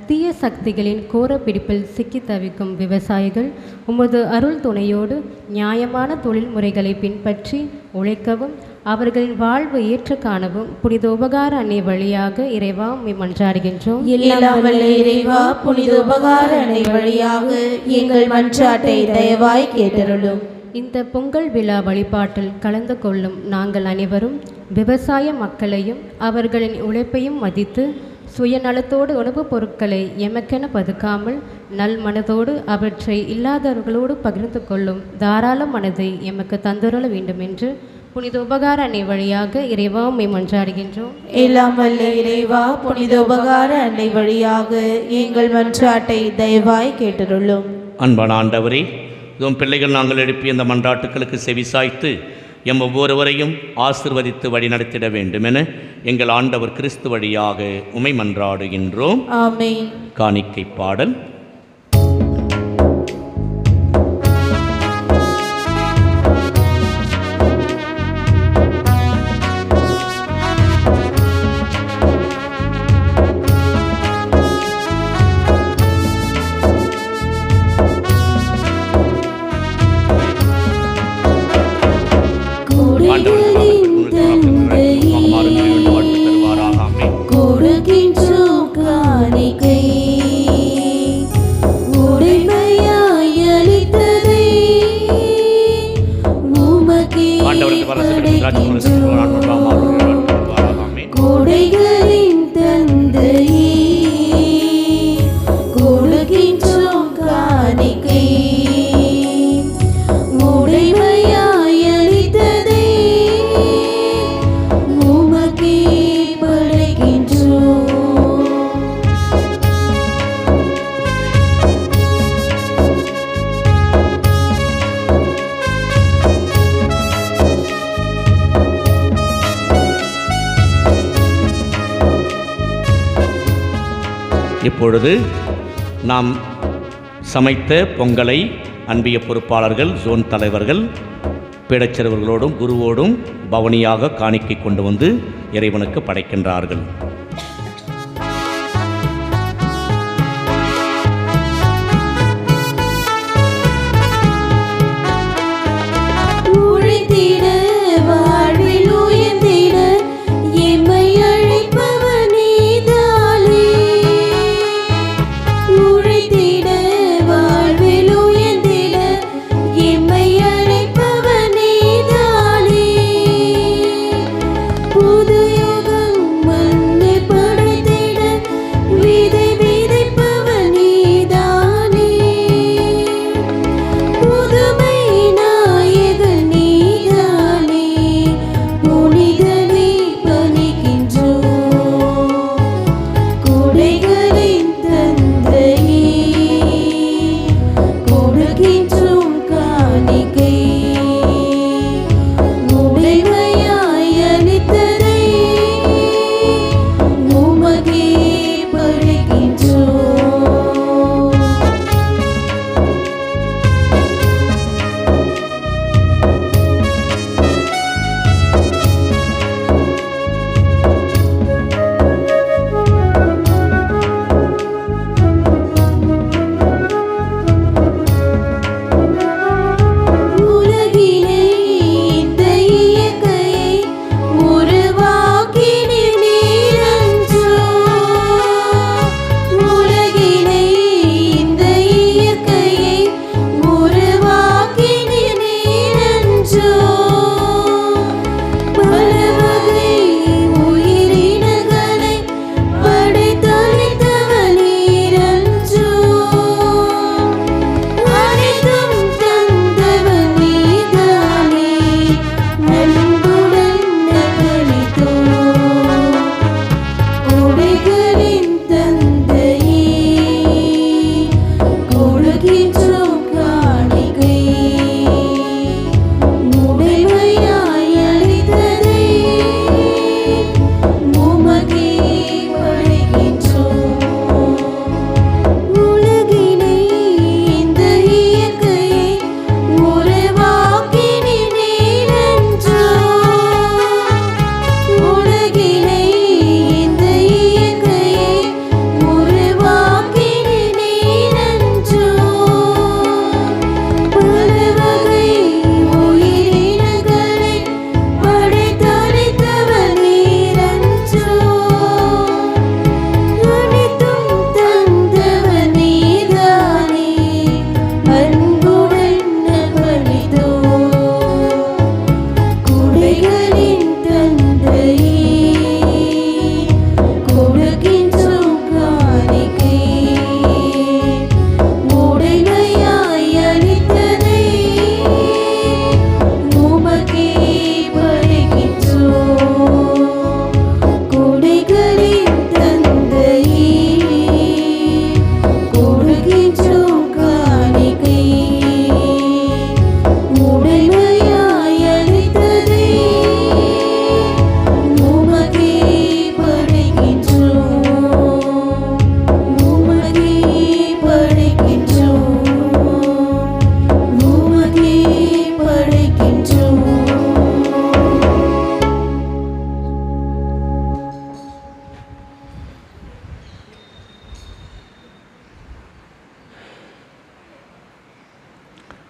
தீய சக்திகளின் கோர பிடிப்பில் சிக்கி தவிக்கும் விவசாயிகள் உமது அருள் துணையோடு நியாயமான தொழில்முறைகளை பின்பற்றி உழைக்கவும் அவர்களின் வாழ்வு ஏற்று காணவும் புனித உபகார அன்னை வழியாக இறைவா உம்மை மன்றாடுகின்றோம். இல்லாமல் இறைவா, புனித உபகார அன்னை வழியாக எங்கள் மன்றாட்டை தயவாய் கேட்டருளும். இந்த பொங்கல் விழா வழிபாட்டில் கலந்து கொள்ளும் நாங்கள் அனைவரும் விவசாய மக்களையும் அவர்களின் உழைப்பையும் மதித்து சுயநலத்தோடு உணவுப் பொருட்களை எமக்கென பதுக்காமல் நல் மனதோடு அவற்றை இல்லாதவர்களோடு பகிர்ந்து கொள்ளும் தாராள மனதை எமக்கு தந்துருள வேண்டும் என்று புனித உபகார அன்னை வழியாக இறைவா உம்மை மன்றாடுகின்றோம். இல்லாமல் இறைவா, புனித உபகார அன்னை வழியாக எங்கள் மன்றாட்டை தயவாய் கேட்டருளும். அன்பான ஆண்டவரே, உம் பிள்ளைகள் நாங்கள் எழுப்பிய இந்த மன்றாட்டுக்களுக்கு செவிசாய்த்து எம் ஒவ்வொருவரையும் ஆசிர்வதித்து வழிநடத்திட வேண்டும் என எங்கள் ஆண்டவர் கிறிஸ்து வழியாக உம்மை மன்றாடுகின்றோம். ஆமென். காணிக்கை பாடல். இப்பொழுது நாம் சமைத்த பொங்கலை அன்பிய பொறுப்பாளர்கள், ஜோன் தலைவர்கள், பீடச்சிறுவர்களோடும் குருவோடும் பவனியாக காணிக்கை கொண்டு வந்து இறைவனுக்கு படைக்கின்றார்கள். புது யுகம் வந்து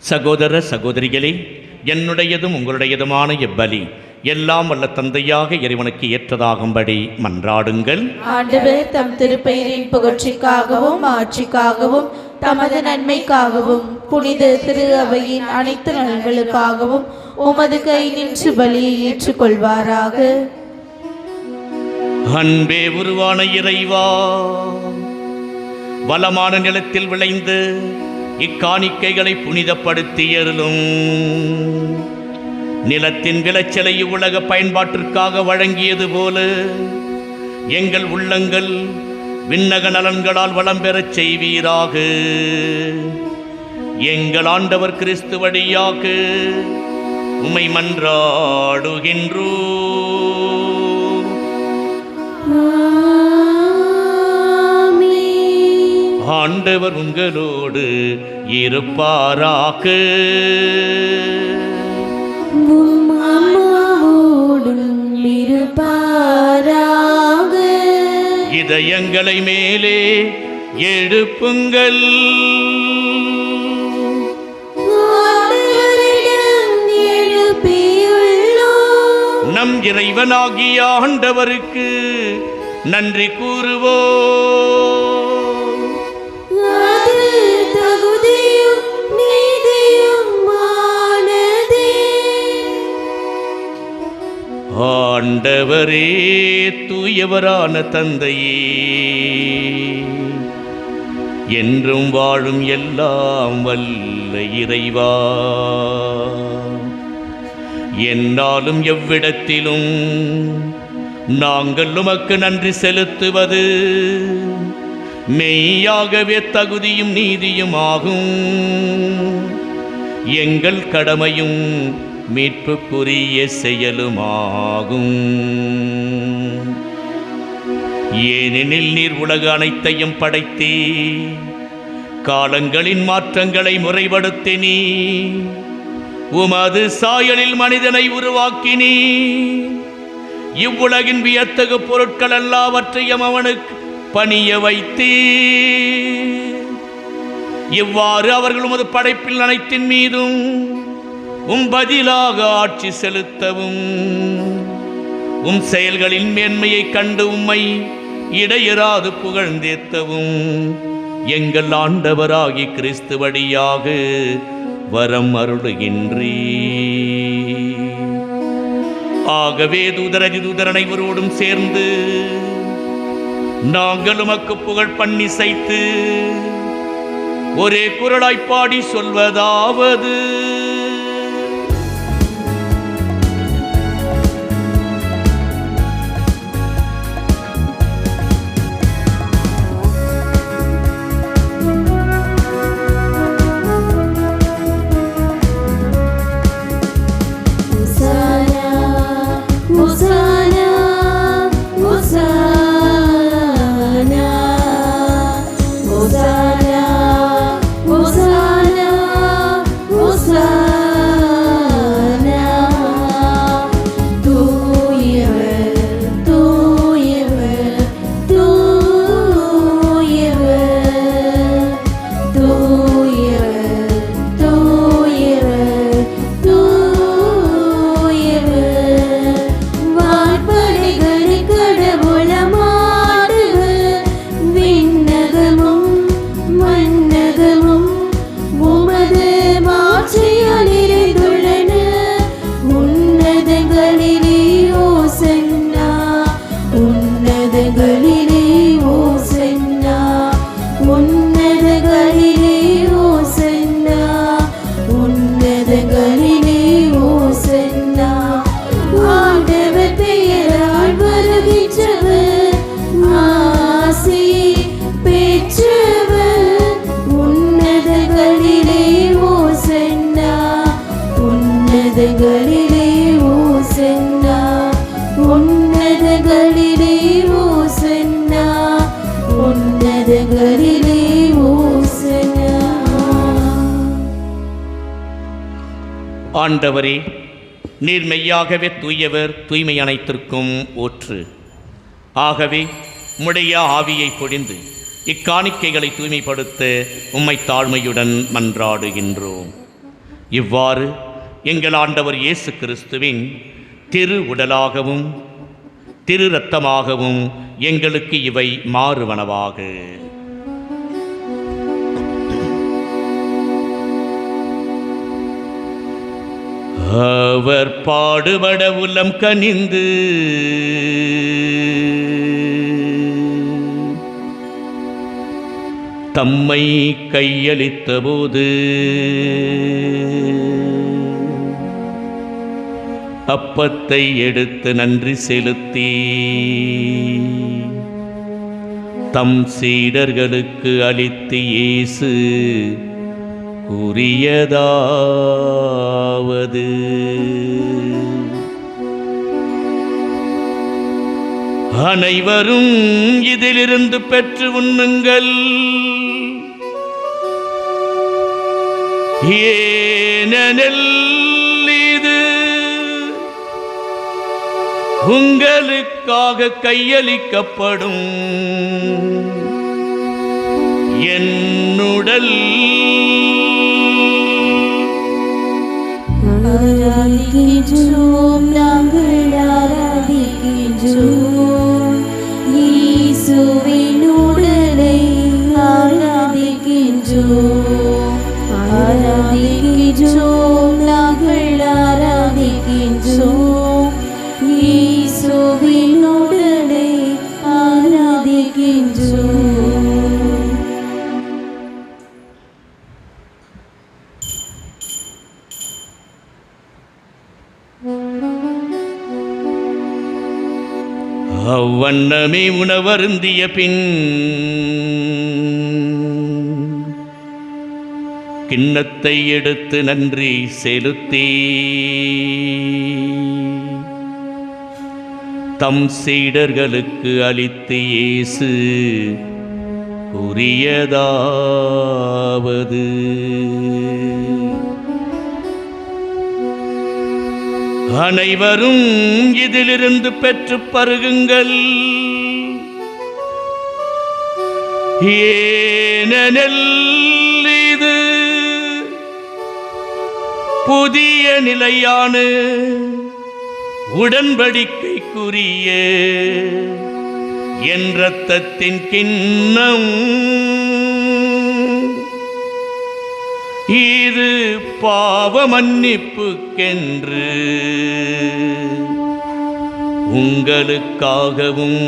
சகோதர சகோதரிகளே, என்னுடையதும் உங்களுடையதுமான இப்பலி எல்லாம் வல்ல தந்தையாக இறைவனுக்கு ஏற்றதாகும்படி மன்றாடுங்கள். ஆண்டவர் தம் திருப்பெயரின் புகழ்ச்சிக்காகவும் ஆட்சிக்காகவும் தமது நன்மைக்காகவும் புனித திரு அவையின் அனைத்து நலன்களுக்காகவும் உமது கை நின்று பலியை ஏற்றுக்கொள்வாராக. அன்பே உருவான இறைவா, வளமான நிலத்தில் விளைந்து இக்காணிக்கைகளை புனிதப்படுத்தியருளும். நிலத்தின் விளைச்சலை உலக பயன்பாட்டிற்காக வழங்கியது போல எங்கள் உள்ளங்கள் விண்ணக நலன்களால் வளம் பெறச் செய்வீராக. எங்கள் ஆண்டவர் கிறிஸ்து வழியாக உம்மை மன்றாடுகின்றோம். ஆண்டவர் உங்களோடு இருப்பாராக. இதயங்களை மேலே எழுப்புங்கள். நம் இறைவனாகிய ஆண்டவருக்கு நன்றி கூறுவோம். ஆண்டவரே, தூயவரான தந்தையே, என்றும் வாழும் எல்லாம் வல்ல இறைவா, என்னாலும் எவ்விடத்திலும் நாங்கள் உமக்கு நன்றி செலுத்துவது மெய்யாகவே தகுதியும் நீதியும் ஆகும். எங்கள் கடமையும் மீட்புக்குரிய செயலுமாகும். ஏனெனில் நீர் உலக அனைத்தையும் படைத்தே காலங்களின் மாற்றங்களை முறைப்படுத்தினீ. உமது சாயலில் மனிதனை உருவாக்கினீ. இவ்வுலகின் வியத்தகு பொருட்கள் எல்லாவற்றையும் அவனுக்கு பணிய வைத்தீ. இவ்வாறு அவர்கள் உமது படைப்பில் அனைத்தின் மீதும் பதிலாக ஆட்சி செலுத்தவும் செயல்களின் மேன்மையை கண்டு உம்மை இடையராது புகழ்ந்தேத்தவும் எங்கள் ஆண்டவராகி கிறிஸ்து வழியாக வரம் அருளுகின்றீ. ஆகவே தூதர் அனைவரோடும் சேர்ந்து நாங்கள் உமக்கு புகழ் பண்ணி செய்து ஒரே குரலாய் பாடி சொல்வதாவது: ஆண்டவரே, நீர் மெய்யாகவே தூயவர், தூய்மை அனைத்திற்கும் ஊற்று. ஆகவே உம்முடைய ஆவியை பொழிந்து இக்காணிக்கைகளை தூய்மைப்படுத்த உம்மை தாழ்மையுடன் மன்றாடுகின்றோம். இவ்வாறு எங்கள் ஆண்டவர் இயேசு கிறிஸ்துவின் திரு உடலாகவும் திரு இரத்தமாகவும் எங்களுக்கு இவை மாறுவனவாக. அவர் பாடுபட உளம் கனிந்து தம்மை கையளித்த போது அப்பத்தை எடுத்து நன்றி செலுத்தி தம் சீடர்களுக்கு அளித்து இயேசு கூறியதாவது: அனைவரும் இதிலிருந்து பெற்று உண்ணுங்கள், ஏனெனில் இது உங்களுக்காக கையளிக்கப்படும் என்னுடல். ஆராதிக்கின்றோம், நாங்கள் ஆராதிக்கின்றோம் இயேசுவின் உடலை, ஆராதிக்கின்றோம், ஆராதிக்கின்றோம், நாங்கள் ஆராதிக்கின்றோம் இயேசுவின் உடலை, ஆராதிக்கின்றோம். அவ்வண்ணமே உணவருந்திய பின் கிண்ணத்தை எடுத்து நன்றி செலுத்தி தம் சீடர்களுக்கு அளித்து இயேசு கூறியதாவது: அனைவரும் இதிலிருந்து பெற்று பருகுங்கள், ஏனெனில் இது புதிய நிலையான உடன்படிக்கைக்குரிய என் இரத்தத்தின் கிண்ணம். இது பாவ மன்னிப்புக்கென்று உங்களுக்காகவும்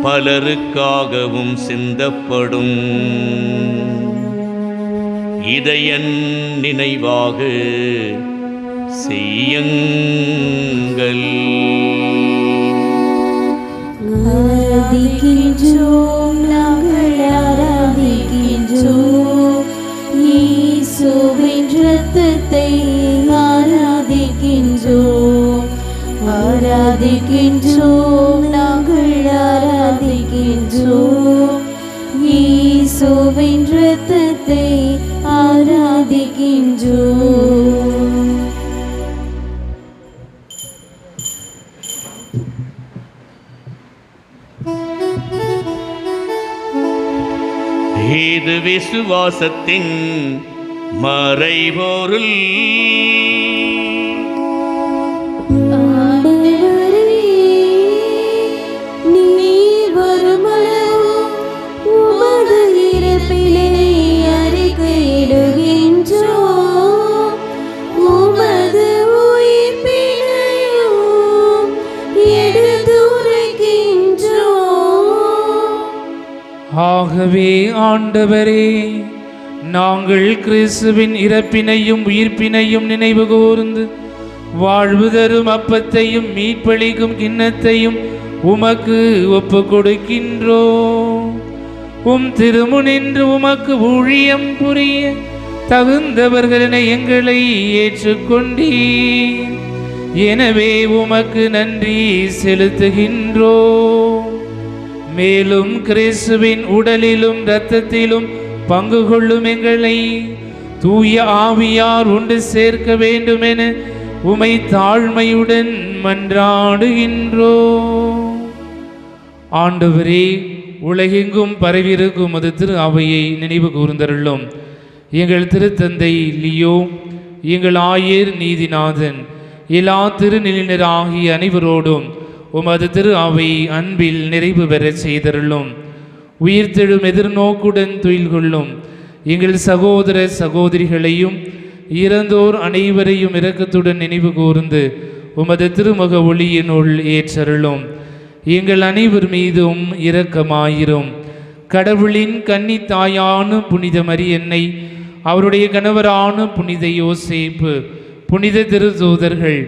பலருக்காகவும் சிந்தப்படும். இதை என் நினைவாக செய்யுங்கள். ஆராதிக்கின்றோம், நாங்கள் ஆராதிக்கின்றோம் இயேசுவின் இரத்தத்தை, ஆராதிக்கின்றோம், ஆராதிக்கின்றோம், நாங்கள் ஆராதிக்கின்றோம் இயேசுவின் இரத்தத்தை, ஆராதிக்கின்றோம். இது விசுவாசத்தின் மறைபொருள். ஆண்டவரே, நீர் வருமளவும் உமது இறப்பினை அறிக்கையிடுகின்றோம், உமது உயிர்ப்பினையும் எடுத்துரைக்கின்றோம். ஆகவே ஆண்டவரே, நாங்கள் கிறிஸ்துவின் இறப்பினையும் உயிர்ப்பினையும் நினைவு கூர்ந்து வாழ்வு தரும் அப்பத்தையும் மீட்பளிக்கும் கிண்ணத்தையும் உமக்கு ஒப்பு கொடுக்கின்றோம். உம் திருமுனின்று உமக்கு ஊழியம் புரிய தகுந்தவர்களென எங்களை ஏற்றுக்கொண்டீர். எனவே உமக்கு நன்றி செலுத்துகின்றோம். மேலும் கிறிஸ்துவின் உடலிலும் இரத்தத்திலும் பங்கு கொள்ளும் எங்களை தூய ஆவியார் உண்டு சேர்க்க வேண்டுமென உமை தாழ்மையுடன் மன்றாடுகின்றோம். ஆண்டவரே, உலகெங்கும் பரவியிருக்கும் அது திரு அவையை நினைவு கூர்ந்தருளும். எங்கள் திருத்தந்தை லியோ, எங்கள் ஆயர் நீதிநாதன், எல்லா திருநிலையினர் ஆகிய அனைவரோடும் உமது திரு அவை அன்பில் நிறைவு பெறச் செய்தருளும். உயிர்த்தெழும் எதிர்நோக்குடன் துயில் கொள்ளும் எங்கள் சகோதர சகோதரிகளையும் இறந்தோர் அனைவரையும் இரக்கத்துடன் நினைவு கூர்ந்து உமது திருமுக ஒளியினுள் ஏற்றருளும். எங்கள் அனைவர் மீதும் இரக்கமாயிரும். கடவுளின் கன்னித்தாயான புனித மரியன்னை, அவருடைய கணவரான புனித யோசேப்பு, புனித திருத்தூதர்கள்,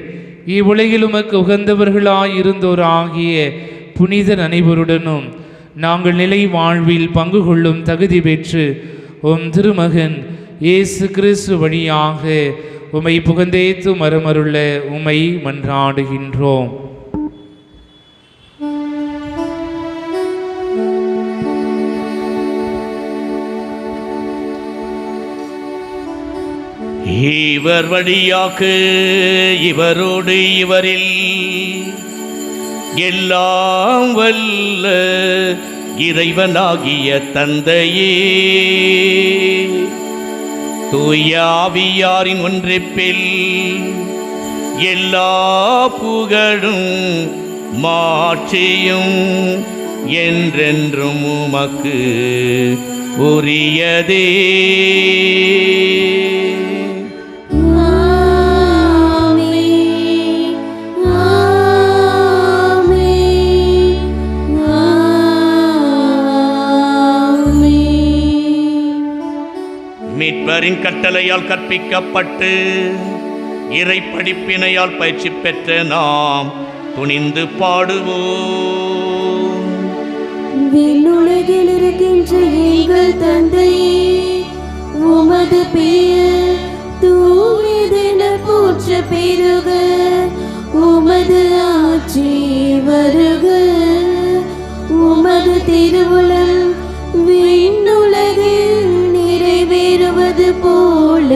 இவ்வுலகில் உமக்கு உகந்தவர்களாயிருந்தோர் ஆகிய புனிதர் அனைவருடனும் நாங்கள் நிலை வாழ்வில் பங்கு கொள்ளும் தகுதி பெற்று உம் திருமகன் இயேசு கிறிஸ்து வழியாக உம்மை புகழ்ந்தேத்து மரமருள உம்மை மன்றாடுகின்றோம். இவர் வழியாக இவரோடு இவரில் எல்லாம் வல்ல இறைவனாகிய தந்தையே, தூய ஆவியாரின் ஒன்றிப்பில் எல்லா புகழும் மாட்சியும் என்றென்றும் உமக்கு உரியதே. மீட்பரின் கட்டளையால் கற்பிக்கப்பட்டு இறை படிப்பினையால் பயிற்சி பெற்ற நாம் துணிந்து பாடுவோம். விண்ணுலகில் இருக்கின்ற எங்கள் தந்தையே, உமது பெயர் தூயதென போற்ற பெருக, உமது ஆட்சி வருக, உமது திருவுளம் விண்ணுலகில் நிறைவேறுவது போல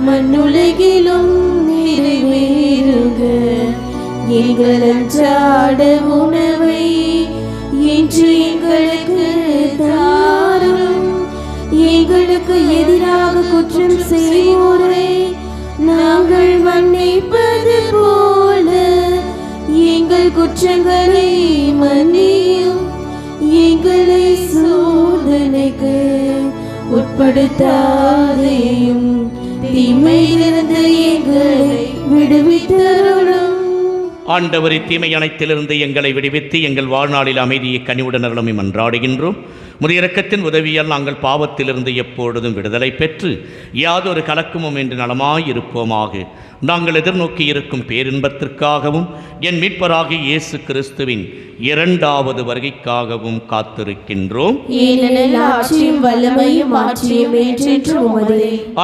மண்ணுலகிலும் நிறைவேறுக. எங்கள் அன்றாட உணவை இன்று எங்களுக்கு தாரும். எங்களுக்கு எதிராக குற்றம் செய்வோரை நாங்கள் மன்னிப்பது போல எங்கள் குற்றங்களை மன்னியும். எங்களை சோதனைக்கு உட்படுத்தாதேயும், தீமையிலிருந்து எங்களை விடுவித்தருளும். ஆண்டவரை தீமை அனைத்திலிருந்து எங்களை விடுவித்து எங்கள் வாழ்நாளில் அமைதியை கனிவுடன் அருளும் மன்றாடுகின்றோம். முதிய இரக்கத்தின் உதவியால் நாங்கள் பாவத்திலிருந்து எப்பொழுதும் விடுதலை பெற்று யாதொரு கலக்கமும் என்று நலமாயிருப்போமாக. நாங்கள் எதிர்நோக்கி இருக்கும் பேரின்பத்திற்காகவும் என் மீட்பராகிய இயேசு கிறிஸ்துவின் இரண்டாவது வருகைக்காகவும் காத்திருக்கின்றோம்.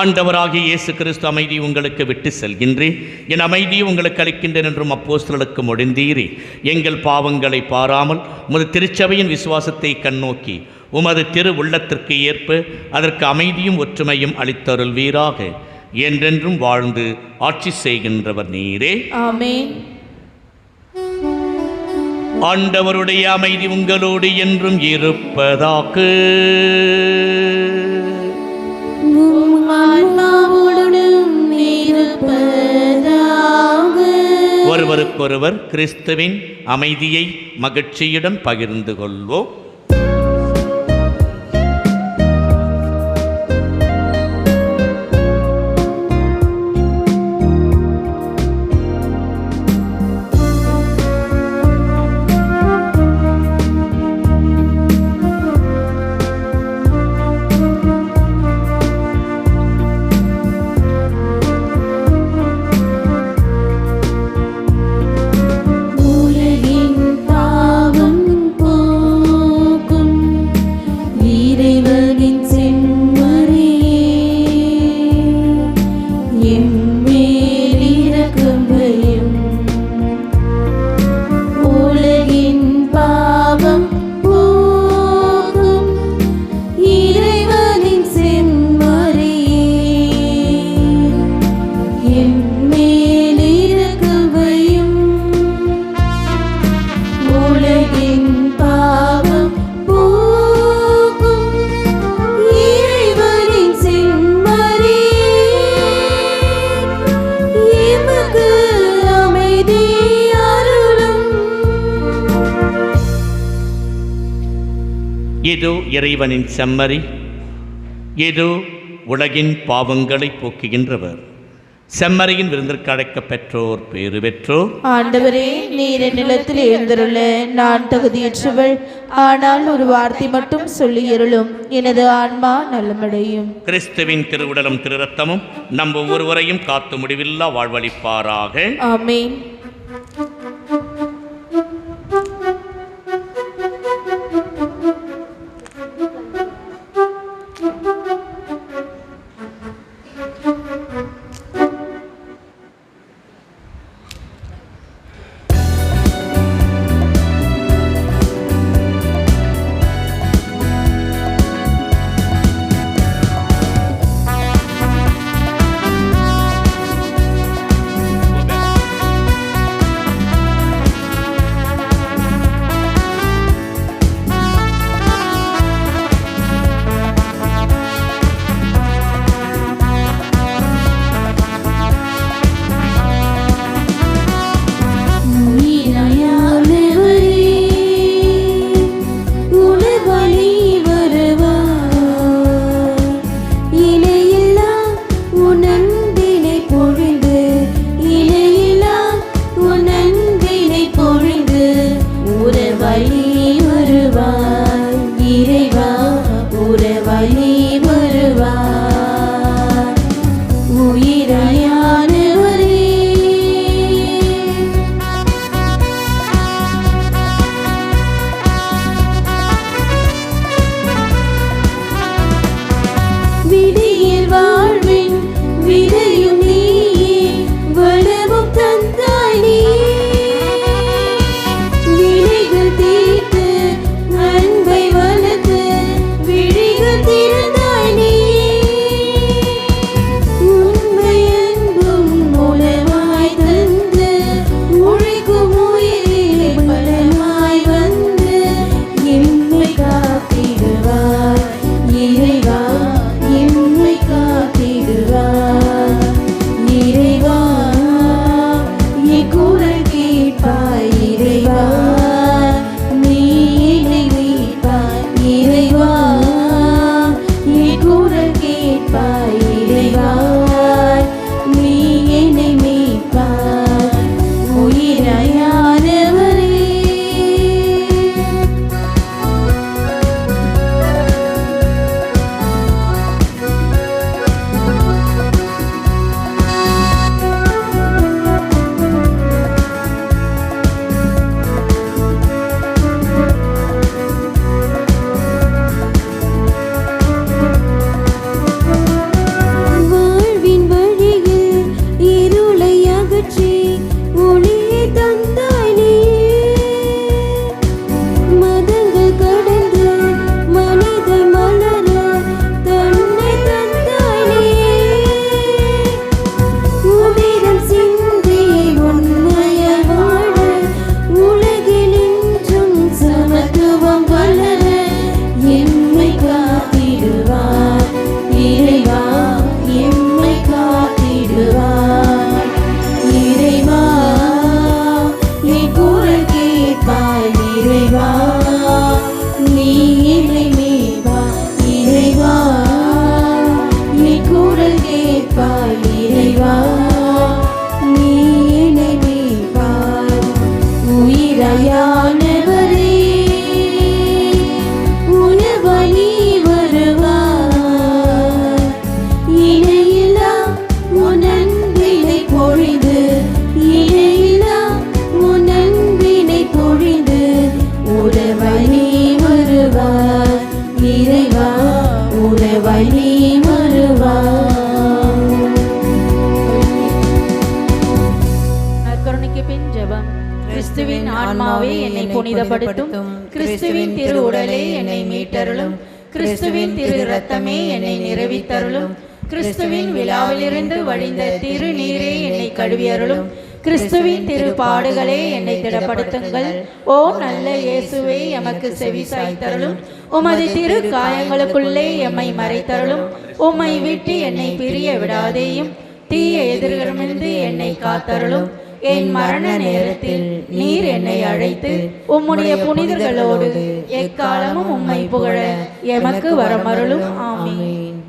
ஆண்டவராகிய இயேசு கிறிஸ்து அமைதி உங்களுக்கு விட்டு செல்கின்றேன், என் அமைதியை உங்களுக்கு அளிக்கின்றேன் என்றும் அப்போஸ்தலருக்கு மொழிந்தீரே. எங்கள் பாவங்களை பாராமல் உமது திருச்சபையின் விசுவாசத்தை கண்ணோக்கி உமது திரு உள்ளத்திற்கு ஏற்ப அதற்கு அமைதியும் ஒற்றுமையும் அளித்தருள்வீராக. என்றென்றும் வாழ்ந்து ஆட்சி செய்கின்றவர் நீரே. ஆமென். ஆண்டவருடைய அமைதி உங்களோடு என்றும் இருப்பதாக. ஒருவருக்கொருவர் கிறிஸ்துவின் அமைதியை மகிழ்ச்சியுடன் பகிர்ந்து கொள்வோம். உலகின் பாவம் இறைவனின் செம்மறி, இதோ உலகின் பாவங்களை போக்குகின்றவர். செம்மறியின் விருந்திற்கு அழைக்கப் பெற்றோர் பேறு பெற்றோர். ஆண்டவரே, நீர் என் நிலத்தில் எழுந்தருள நான் தகுதியற்றவள். ஆனால் ஒரு வார்த்தை மட்டும் சொல்லி அருளும், எனது ஆன்மா நலமடையும். கிறிஸ்துவின் திருவுடலும் திரு ரத்தமும் நம் ஒவ்வொருவரையும் காத்து முடிவில்லா வாழ்வளிப்பாராக. ஆமென். கிறிஸ்துவின் ஆன்மாவே என்னை புனிதப்படுத்தும். கிறிஸ்துவின் திரு உடலே என்னை மீட்டருளும். கிறிஸ்துவின் திரு இரத்தமே என்னை நிறைவித்தருளும். கிறிஸ்துவின் விழாவிலிருந்து வழிந்த திரு நீரே என்னை கழுவியருளும். கிறிஸ்துவின் திரு பாடுகளே என்னை திடப்படுத்துங்கள். ஓ நல்ல இயேசுவே, எமக்கு செவி சாய்த்தருளும். உமது திரு காயங்களுக்குள்ளே எம்மை மறைத்தருளும். உம்மை விட்டு என்னை பிரிய விடாதேயும். தீய எதிர்களிலிருந்து என்னை காத்தருளும். என் மரண நேரத்தில் நீர் என்னை அழைத்து உம்முடைய புனிதர்களோடு எக்காலமும் உம்மை புகழ எமக்கு வரமருளும். ஆமென்.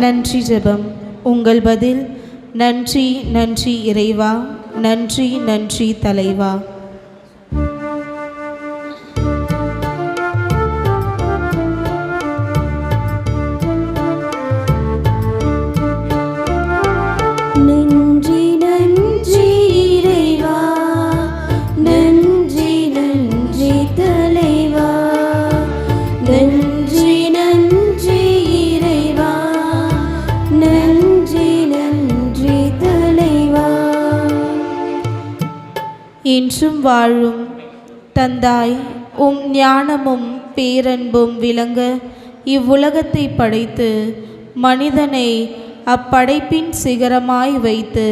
நன்றி ஜெபம். உங்கள் பதில். நன்றி நன்றி இறைவா, நன்றி நன்றி தலைவா. இன்றும் வாழும் தந்தாய், உம் ஞானமும் பேரன்பும் விளங்க இவ்வுலகத்தை படைத்து மனிதனை அப்படைப்பின் சிகரமாய் வைத்து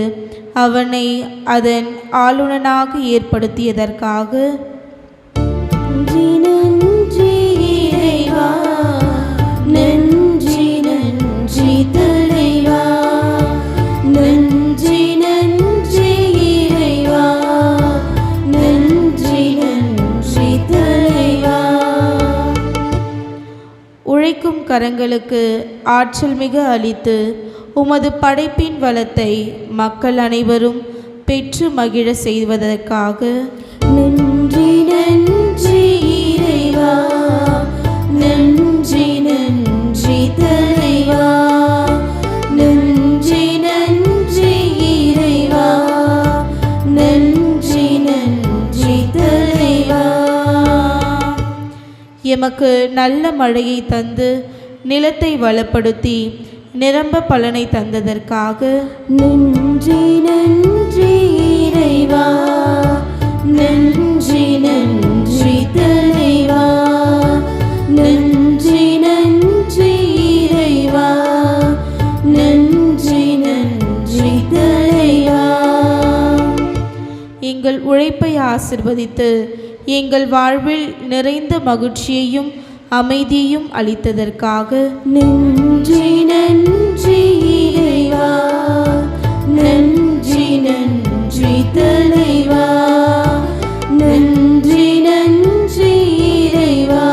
அவனை அதன் ஆளுநனாக ஏற்படுத்தியதற்காக நன்றி நன்றி தலைவா, நன்றி நன்றி இறைவா, நன்றி நன்றி தலைவா. உழைக்கும் கரங்களுக்கு ஆற்றல் மிக அளித்து உமது படைப்பின் வளத்தை மக்கள் அனைவரும் பெற்று மகிழ செய்வதற்காக நன்றி நன்றி இறைவா, நன்றி நன்றி தலைவா, நன்றி நன்றி இறைவா, நன்றி நன்றி தலைவா. எமக்கு நல்ல மழையை தந்து நிலத்தை வளப்படுத்தி நிரம்ப பலனை தந்ததற்காக நன்றி நன்றி இறைவா, நன்றி நன்றி தலைவா, நன்றி நன்றி இறைவா, நன்றி நன்றி தலைவா. எங்கள் உழைப்பை ஆசிர்வதித்து எங்கள் வாழ்வில் நிறைந்த மகிழ்ச்சியையும் அமைதியையும் அளித்ததற்காக நன்றி நன்றி இறைவா, நன்றி நன்றி தலைவா, நன்றி நன்றி இறைவா,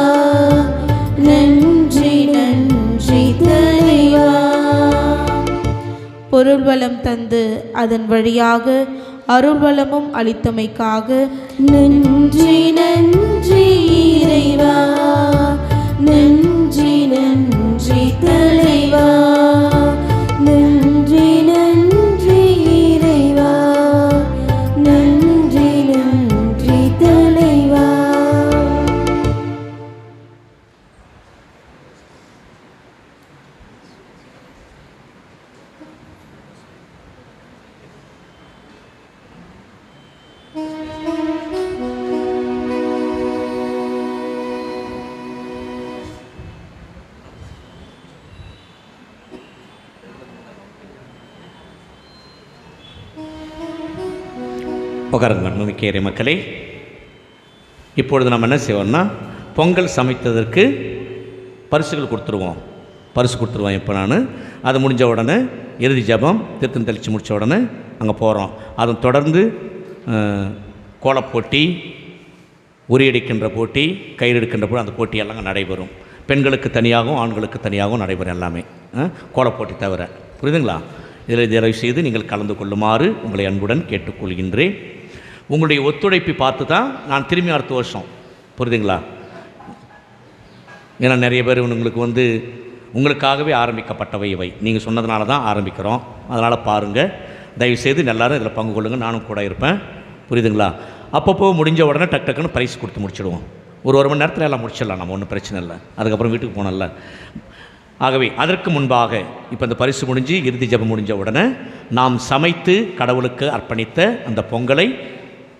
நன்றி நன்றி தலைவா. பொருள் வளம் தந்து அதன் வழியாக அருள் வளமும் அளித்தமைக்காக நன்றி நன்றி இறைவா, நன்றி நன்றி தலைவா, நன்றி நன்றி இறைவா, நன்றி நன்றி தலைவா. உட்காருங்க மிக்க இறை மக்களே. இப்பொழுது நம்ம என்ன செய்வோம்னா, பொங்கல் சமைத்ததற்கு பரிசுகள் கொடுத்துருவோம். பரிசு கொடுத்துருவோம். இப்போ நான் அது முடிஞ்ச உடனே இறுதி ஜபம் திருத்தம் தெளித்து முடித்த உடனே அங்கே போகிறோம். அதன் தொடர்ந்து கோலப்போட்டி, உரியடிக்கின்ற போட்டி, கயிறு எடுக்கின்ற போட்டி, அந்த போட்டியெல்லாம் அங்கே நடைபெறும். பெண்களுக்கு தனியாகவும் ஆண்களுக்கு தனியாகவும் நடைபெறும் எல்லாமே, கோலப்போட்டி தவிர. புரியுதுங்களா? இதில் தயவு செய்து நீங்கள் கலந்து கொள்ளுமாறு உங்களை அன்புடன் கேட்டுக்கொள்கின்றேன். உங்களுடைய ஒத்துழைப்பை பார்த்து தான் நான் திரும்பி அடுத்த வருஷம், புரியுதுங்களா? ஏன்னா நிறைய பேர் உங்களுக்கு உங்களுக்காகவே ஆரம்பிக்கப்பட்டவை இவை. நீங்கள் சொன்னதுனால தான் ஆரம்பிக்கிறோம். அதனால் பாருங்கள், தயவுசெய்து எல்லோரும் இதில் பங்கு கொள்ளுங்கள். நானும் கூட இருப்பேன். புரியுதுங்களா? அப்பப்போ முடிஞ்ச உடனே டக்குன்னு ப்ரைஸ் கொடுத்து முடிச்சிடுவோம். ஒரு மணி நேரத்தில் எல்லாம் முடிச்சிடலாம். நம்ம ஒன்றும் பிரச்சனை இல்லை. அதுக்கப்புறம் வீட்டுக்கு போனோம்ல. ஆகவே அதற்கு முன்பாக இப்போ இந்த பரிசு முடிஞ்சு இறுதி ஜபம் முடிஞ்ச உடனே நாம் சமைத்து கடவுளுக்கு அர்ப்பணித்த அந்த பொங்கலை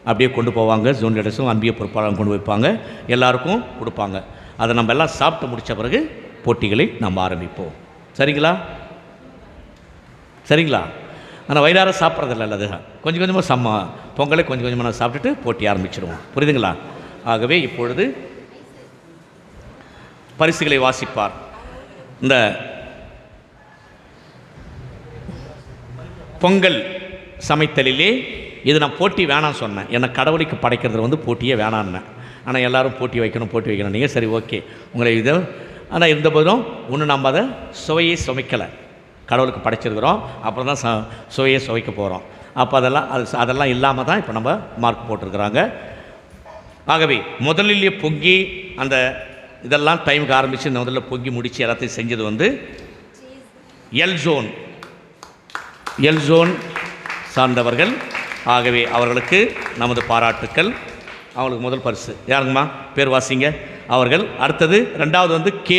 அப்படியே கொண்டு போவாங்க. ஜோன் லீடர்ஸும் அன்பிய பொறுப்பாளரும் கொண்டு வைப்பாங்க, எல்லாருக்கும் கொடுப்பாங்க. அதை நம்ம எல்லாம் சாப்பிட்டு முடித்த பிறகு போட்டிகளை நாம் ஆரம்பிப்போம். சரிங்களா? சரிங்களா? ஆனால் வயிறார சாப்பிட்றதில்ல, அது கொஞ்சம் கொஞ்சமாக பொங்கலை கொஞ்சம் கொஞ்சமாக நான் சாப்பிட்டுட்டு போட்டி ஆரம்பிச்சிடுவோம். புரியுதுங்களா? ஆகவே இப்பொழுது பரிசுகளை வாசிப்பார். இந்த பொங்கல் சமைத்தலிலே இது நான் போட்டி வேணான்னு சொன்னேன். ஏன்னா கடவுளுக்கு படைக்கிறது போட்டியே வேணான்னேன். ஆனால் எல்லோரும் போட்டி வைக்கணும் நீங்கள் சரி ஓகே உங்களை இது. ஆனால் இருந்தபோதும் ஒன்று நம்ம அதை சுவையை சுமைக்கலை. கடவுளுக்கு படைச்சிருக்கிறோம், அப்புறம் தான் சுவையை சுவைக்க போகிறோம். அப்போ அதெல்லாம் இல்லாமல் தான் இப்போ நம்ம மார்க் போட்டிருக்கிறாங்க. ஆகவே முதலிலே பொங்கி அந்த இதெல்லாம் டைமுக்கு ஆரம்பித்து இந்த முதல்ல பொங்கி முடித்து எல்லாத்தையும் செஞ்சது எல் ஜோன் சார்ந்தவர்கள். ஆகவே அவர்களுக்கு நமது பாராட்டுக்கள். அவங்களுக்கு முதல் பரிசு யாருங்கம்மா? பேர் வாசிங்க அவர்கள். அடுத்தது ரெண்டாவது கே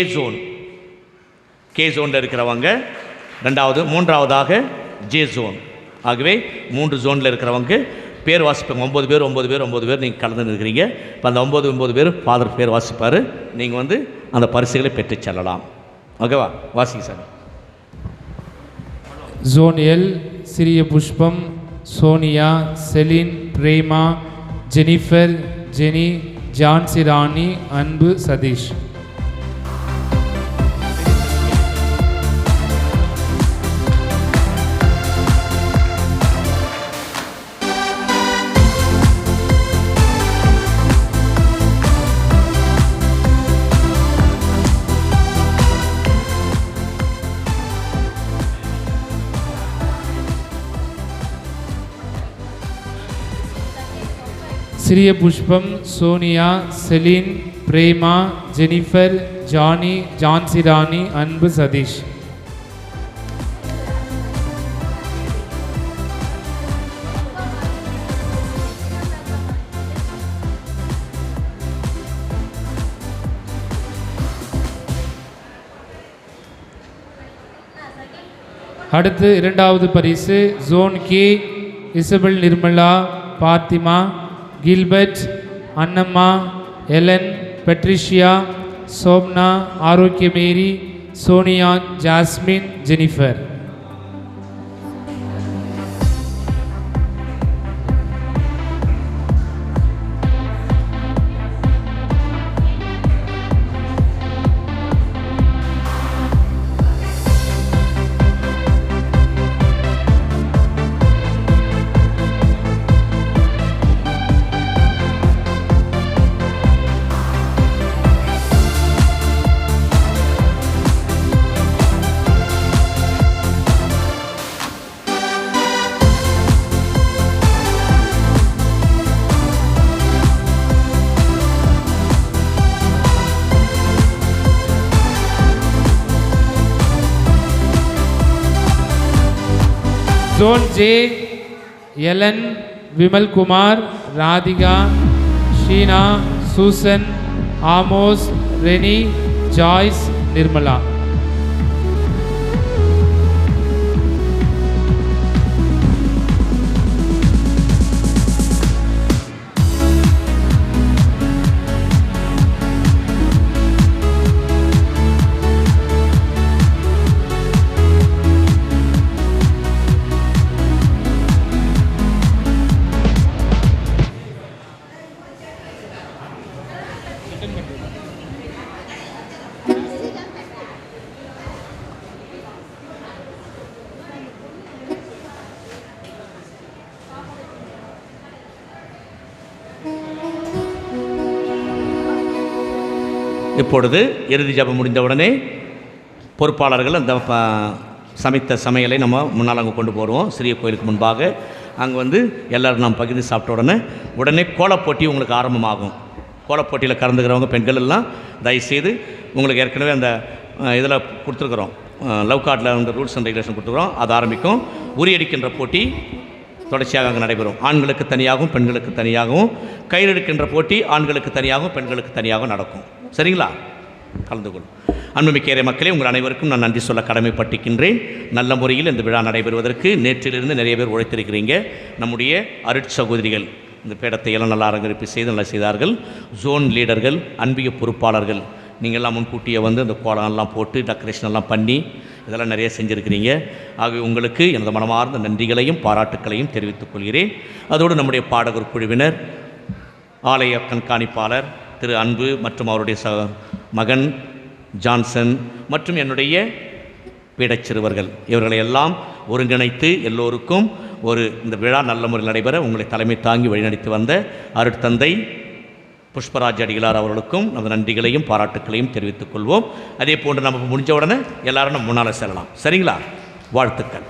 ஜோனில் இருக்கிறவங்க ரெண்டாவது, மூன்றாவதாக ஜே ஜோன். ஆகவே 3 ஜோனில் இருக்கிறவங்க பேர் வாசிப்பாங்க. 9 பேர் நீங்கள் கலந்து இருக்கிறீங்க. இப்போ அந்த 9 பேர் ஃபாதர் பேர் வாசிப்பார். நீங்கள் அந்த பரிசுகளை பெற்று செல்லலாம். ஓகேவா? வாசிங்க sir. Zone L Siriya Pushpam, Sonia, Celine, Prema, Jennifer, Jeni, Jhansi Rani, Anbu, Satish. Siriya Pushpam, Sonia, Celine, Prema, Jennifer, Johnny, Jhansi Rani, Anbu, Satish. அடுத்து இரண்டாவது பரிசு zone K Isabel Nirmala, Fathima, Gilbert, Annamma, Ellen, Patricia, Somna, Arockiamary, Sonia, Jasmine, Jennifer. Zone J Ellen, Vimal Kumar, Radhika, Sheena, Susan, Amos, Reni, Joyce, Nirmala. இப்பொழுது இறுதி ஜெபம் முடிந்தவுடனே பொறுப்பாளர்கள் அந்த சமைத்த சமையலை நம்ம முன்னால் அங்கே கொண்டு போடுவோம். சிறிய கோயிலுக்கு முன்பாக அங்கே வந்து எல்லோரும் நாம் பகிர்ந்து சாப்பிட்ட உடனே கோலப்போட்டி உங்களுக்கு ஆரம்பமாகும். கோலப்போட்டியில் கலந்துக்கிறவங்க பெண்கள் எல்லாம் தயவுசெய்து உங்களுக்கு ஏற்கனவே அந்த இதில் கொடுத்துருக்குறோம், லவ் கார்டில் வந்து ரூல்ஸ் அண்ட் ரெகுலேஷன் கொடுத்துருக்குறோம், அது ஆரம்பிக்கும். உரியடிக்கின்ற போட்டி தொடர்ச்சியாக அங்கே நடைபெறும். ஆண்களுக்கு தனியாகவும் பெண்களுக்கு தனியாகவும். கயிறு எடுக்கின்ற போட்டி ஆண்களுக்கு தனியாகவும் பெண்களுக்கு தனியாகவும் நடக்கும். சரிங்களா? கலந்து கொள்ளும். அன்புமிக்க இறை மக்களே, உங்கள் அனைவருக்கும் நான் நன்றி சொல்ல கடமைப்பட்டிருக்கின்றேன். நல்ல முறையில் இந்த விழா நடைபெறுவதற்கு நேற்றிலிருந்து நிறைய பேர் உழைத்திருக்கிறீங்க. நம்முடைய அருட்சகோதரிகள் இந்த பேடத்தை எல்லாம் நல்லா அலங்கரிப்பு செய்து நல்லா செய்தார்கள். ஜோன் லீடர்கள், அன்பிய பொறுப்பாளர்கள், நீங்கள்லாம் முன்கூட்டியே வந்து அந்த கோலம்லாம் போட்டு டெக்கரேஷன் எல்லாம் பண்ணி இதெல்லாம் நிறைய செஞ்சுருக்கிறீங்க. ஆகவே உங்களுக்கு எனது மனமார்ந்த நன்றிகளையும் பாராட்டுக்களையும் தெரிவித்துக் கொள்கிறேன். அதோடு நம்முடைய பாடகர் குழுவினர், ஆலய கண்காணிப்பாளர் திரு அன்பு மற்றும் அவருடைய மகன் ஜான்சன் மற்றும் என்னுடைய பீடச்சிறுவர்கள், இவர்களை எல்லாம் ஒருங்கிணைத்து எல்லோருக்கும் இந்த விழா நல்ல முறையில் நடைபெற உங்களை தலைமை தாங்கி வழிநடத்தி வந்த அருட்தந்தை புஷ்பராஜ் அடிகளார் அவர்களுக்கும் நமது நன்றிகளையும் பாராட்டுக்களையும் தெரிவித்துக் கொள்வோம். அதே போன்று நமக்கு முடிஞ்ச உடனே எல்லாரும் நம்ம முன்னால் செல்லலாம். சரிங்களா? வாழ்த்துக்கள்.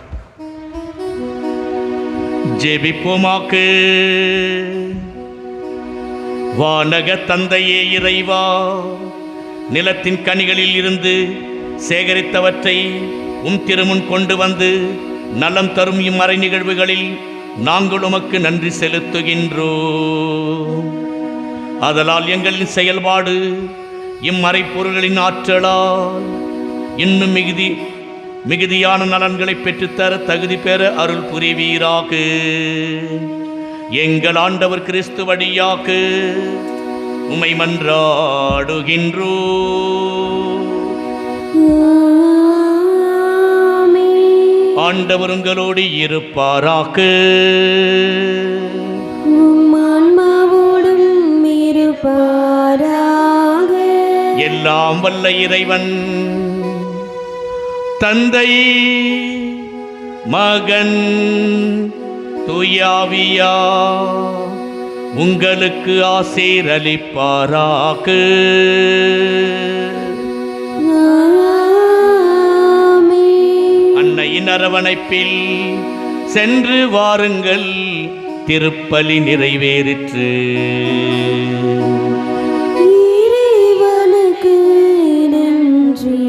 ஜெபிப்போமாக்கு. வானக தந்தையே இறைவா, நிலத்தின் கனிகளில் இருந்து சேகரித்தவற்றை திருமுன் கொண்டு வந்து நலம் தரும் இம்மறை நிகழ்வுகளில் நாங்கள் உமக்கு நன்றி செலுத்துகின்றோம். அதனால் எங்களின் செயல்பாடு இம்மறை பொருள்களின் ஆற்றலால் இன்னும் மிகுதியான நலன்களை பெற்றுத்தர தகுதி பெற அருள் புரிவீராக. எங்கள் ஆண்டவர் கிறிஸ்து வழியாக உம்மை மன்றாடுகின்றோம். ஆண்டவர் உங்களோடு இருப்பாராக. எல்லாம் வல்ல இறைவன் தந்தை, மகன், தூயாவியா உங்களுக்கு ஆசீரளிப்பாராக. அன்னையின் அரவணைப்பில் சென்று வாருங்கள், திருப்பலி நிறைவேறிற்று. இறைவனுக்கு நன்றி.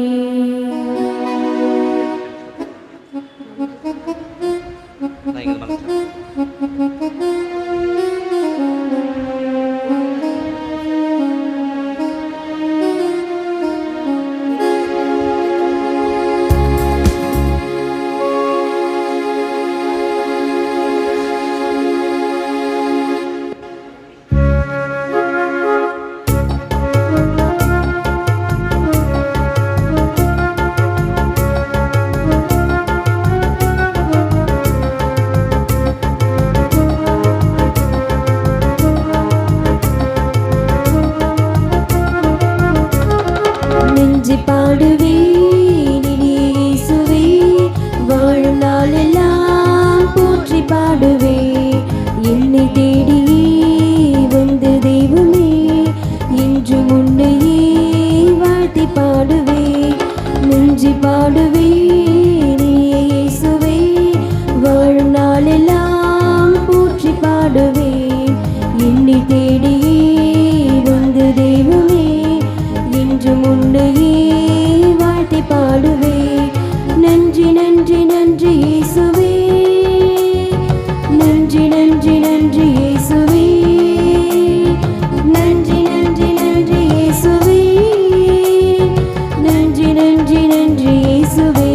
நன்றி நன்றி இயேசுவே.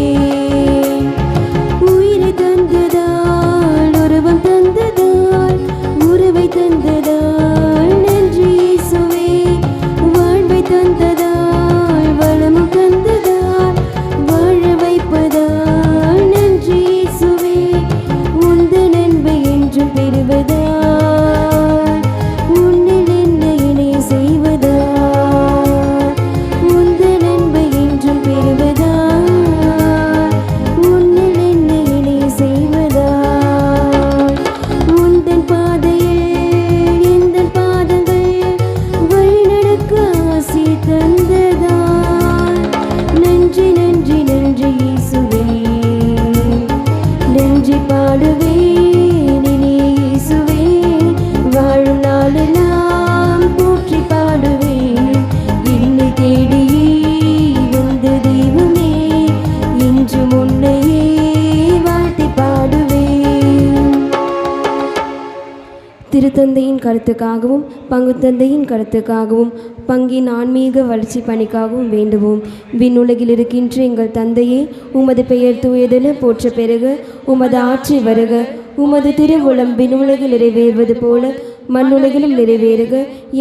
திருத்தந்தையின் கருத்துக்காகவும் பங்கு தந்தையின் கருத்துக்காகவும் பங்கின் ஆன்மீக வளர்ச்சி பணிக்காகவும் வேண்டுவோம். விண்ணுலகில் இருக்கின்ற எங்கள் தந்தையே, உமது பெயர் தூயதென போற்ற பெருக, உமது ஆட்சி வருக, உமது திருவுளம் விண்ணுலகில் நிறைவேறுவது போல மண்ணுலகிலும் நிறைவேறுக.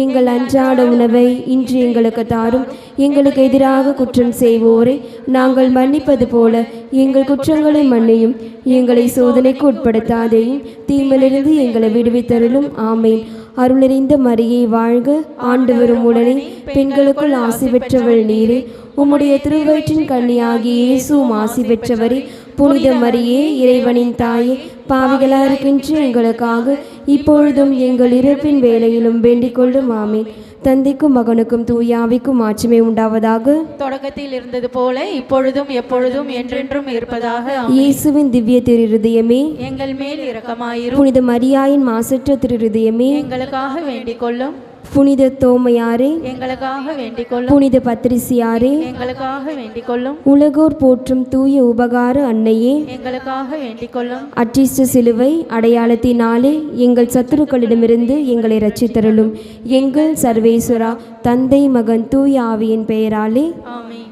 எங்கள் அன்றாட உணவை இன்று எங்களுக்கு தாரும். எங்களுக்கு எதிராக குற்றம் செய்வோரை நாங்கள் மன்னிப்பது போல எங்கள் குற்றங்களை மன்னியும். எங்களை சோதனைக்கு உட்படுத்தாதேயும், தீமையிலிருந்து எங்களை விடுவித்தருளும். ஆமேன். அருளறிந்த மரியே வாழ்க, ஆண்டவரும் உடனே பெண்களுக்குள் ஆசி பெற்றவள் நீரே. உம்முடைய திருவயிற்றின் கன்னியாகிய இயேசுவும் ஆசி பெற்றவரே. புனித மரியே, இறைவனின் தாயே, பாவிகளாக இருக்கின்ற எங்களுக்காக இப்பொழுதும் எங்கள் இறப்பின் வேளையிலும் வேண்டிக் கொள்ளும். ஆமீன். தந்தைக்கும் மகனுக்கும் தூயாவிக்கும் ஆட்சிமை உண்டாவதாக. தொடக்கத்தில் இருந்தது போல இப்பொழுதும் எப்பொழுதும் என்றென்றும் இருப்பதாக. இயேசுவின் திவ்ய திருஹிருதயமே, எங்கள் மேல் இரக்கமாயிரும். புனித மரியாயின் மாசற்ற திருஹிருதயமே, எங்களுக்காக வேண்டிக் கொள்ளும். புனித தோமையாரே, எங்களுக்காக வேண்டிக் கொள்ளும். புனித பத்திரிசியாரே, எங்களுக்காக வேண்டிக் கொள்ளும். உலகோர் போற்றும் தூய உபகார அன்னையே, எங்களுக்காக வேண்டிக் கொள்ளும். அற்றிஷ்ட சிலுவை அடையாளத்தினாலே எங்கள் சத்துருக்களிடமிருந்து எங்களை ரட்சித்தருளும். எங்கள் சர்வேஸ்வரா, தந்தை மகன் தூய ஆவியின் பெயராலே ஆமென்.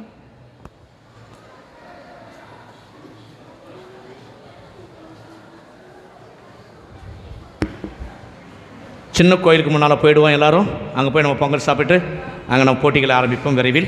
சின்ன கோயிலுக்கு முன்னால் போயிடுவோம் எல்லாரும். அங்கே போய் நம்ம பொங்கல் சாப்பிட்டு அங்கே நம்ம போட்டிகளை ஆரம்பிப்போம் விரைவில்.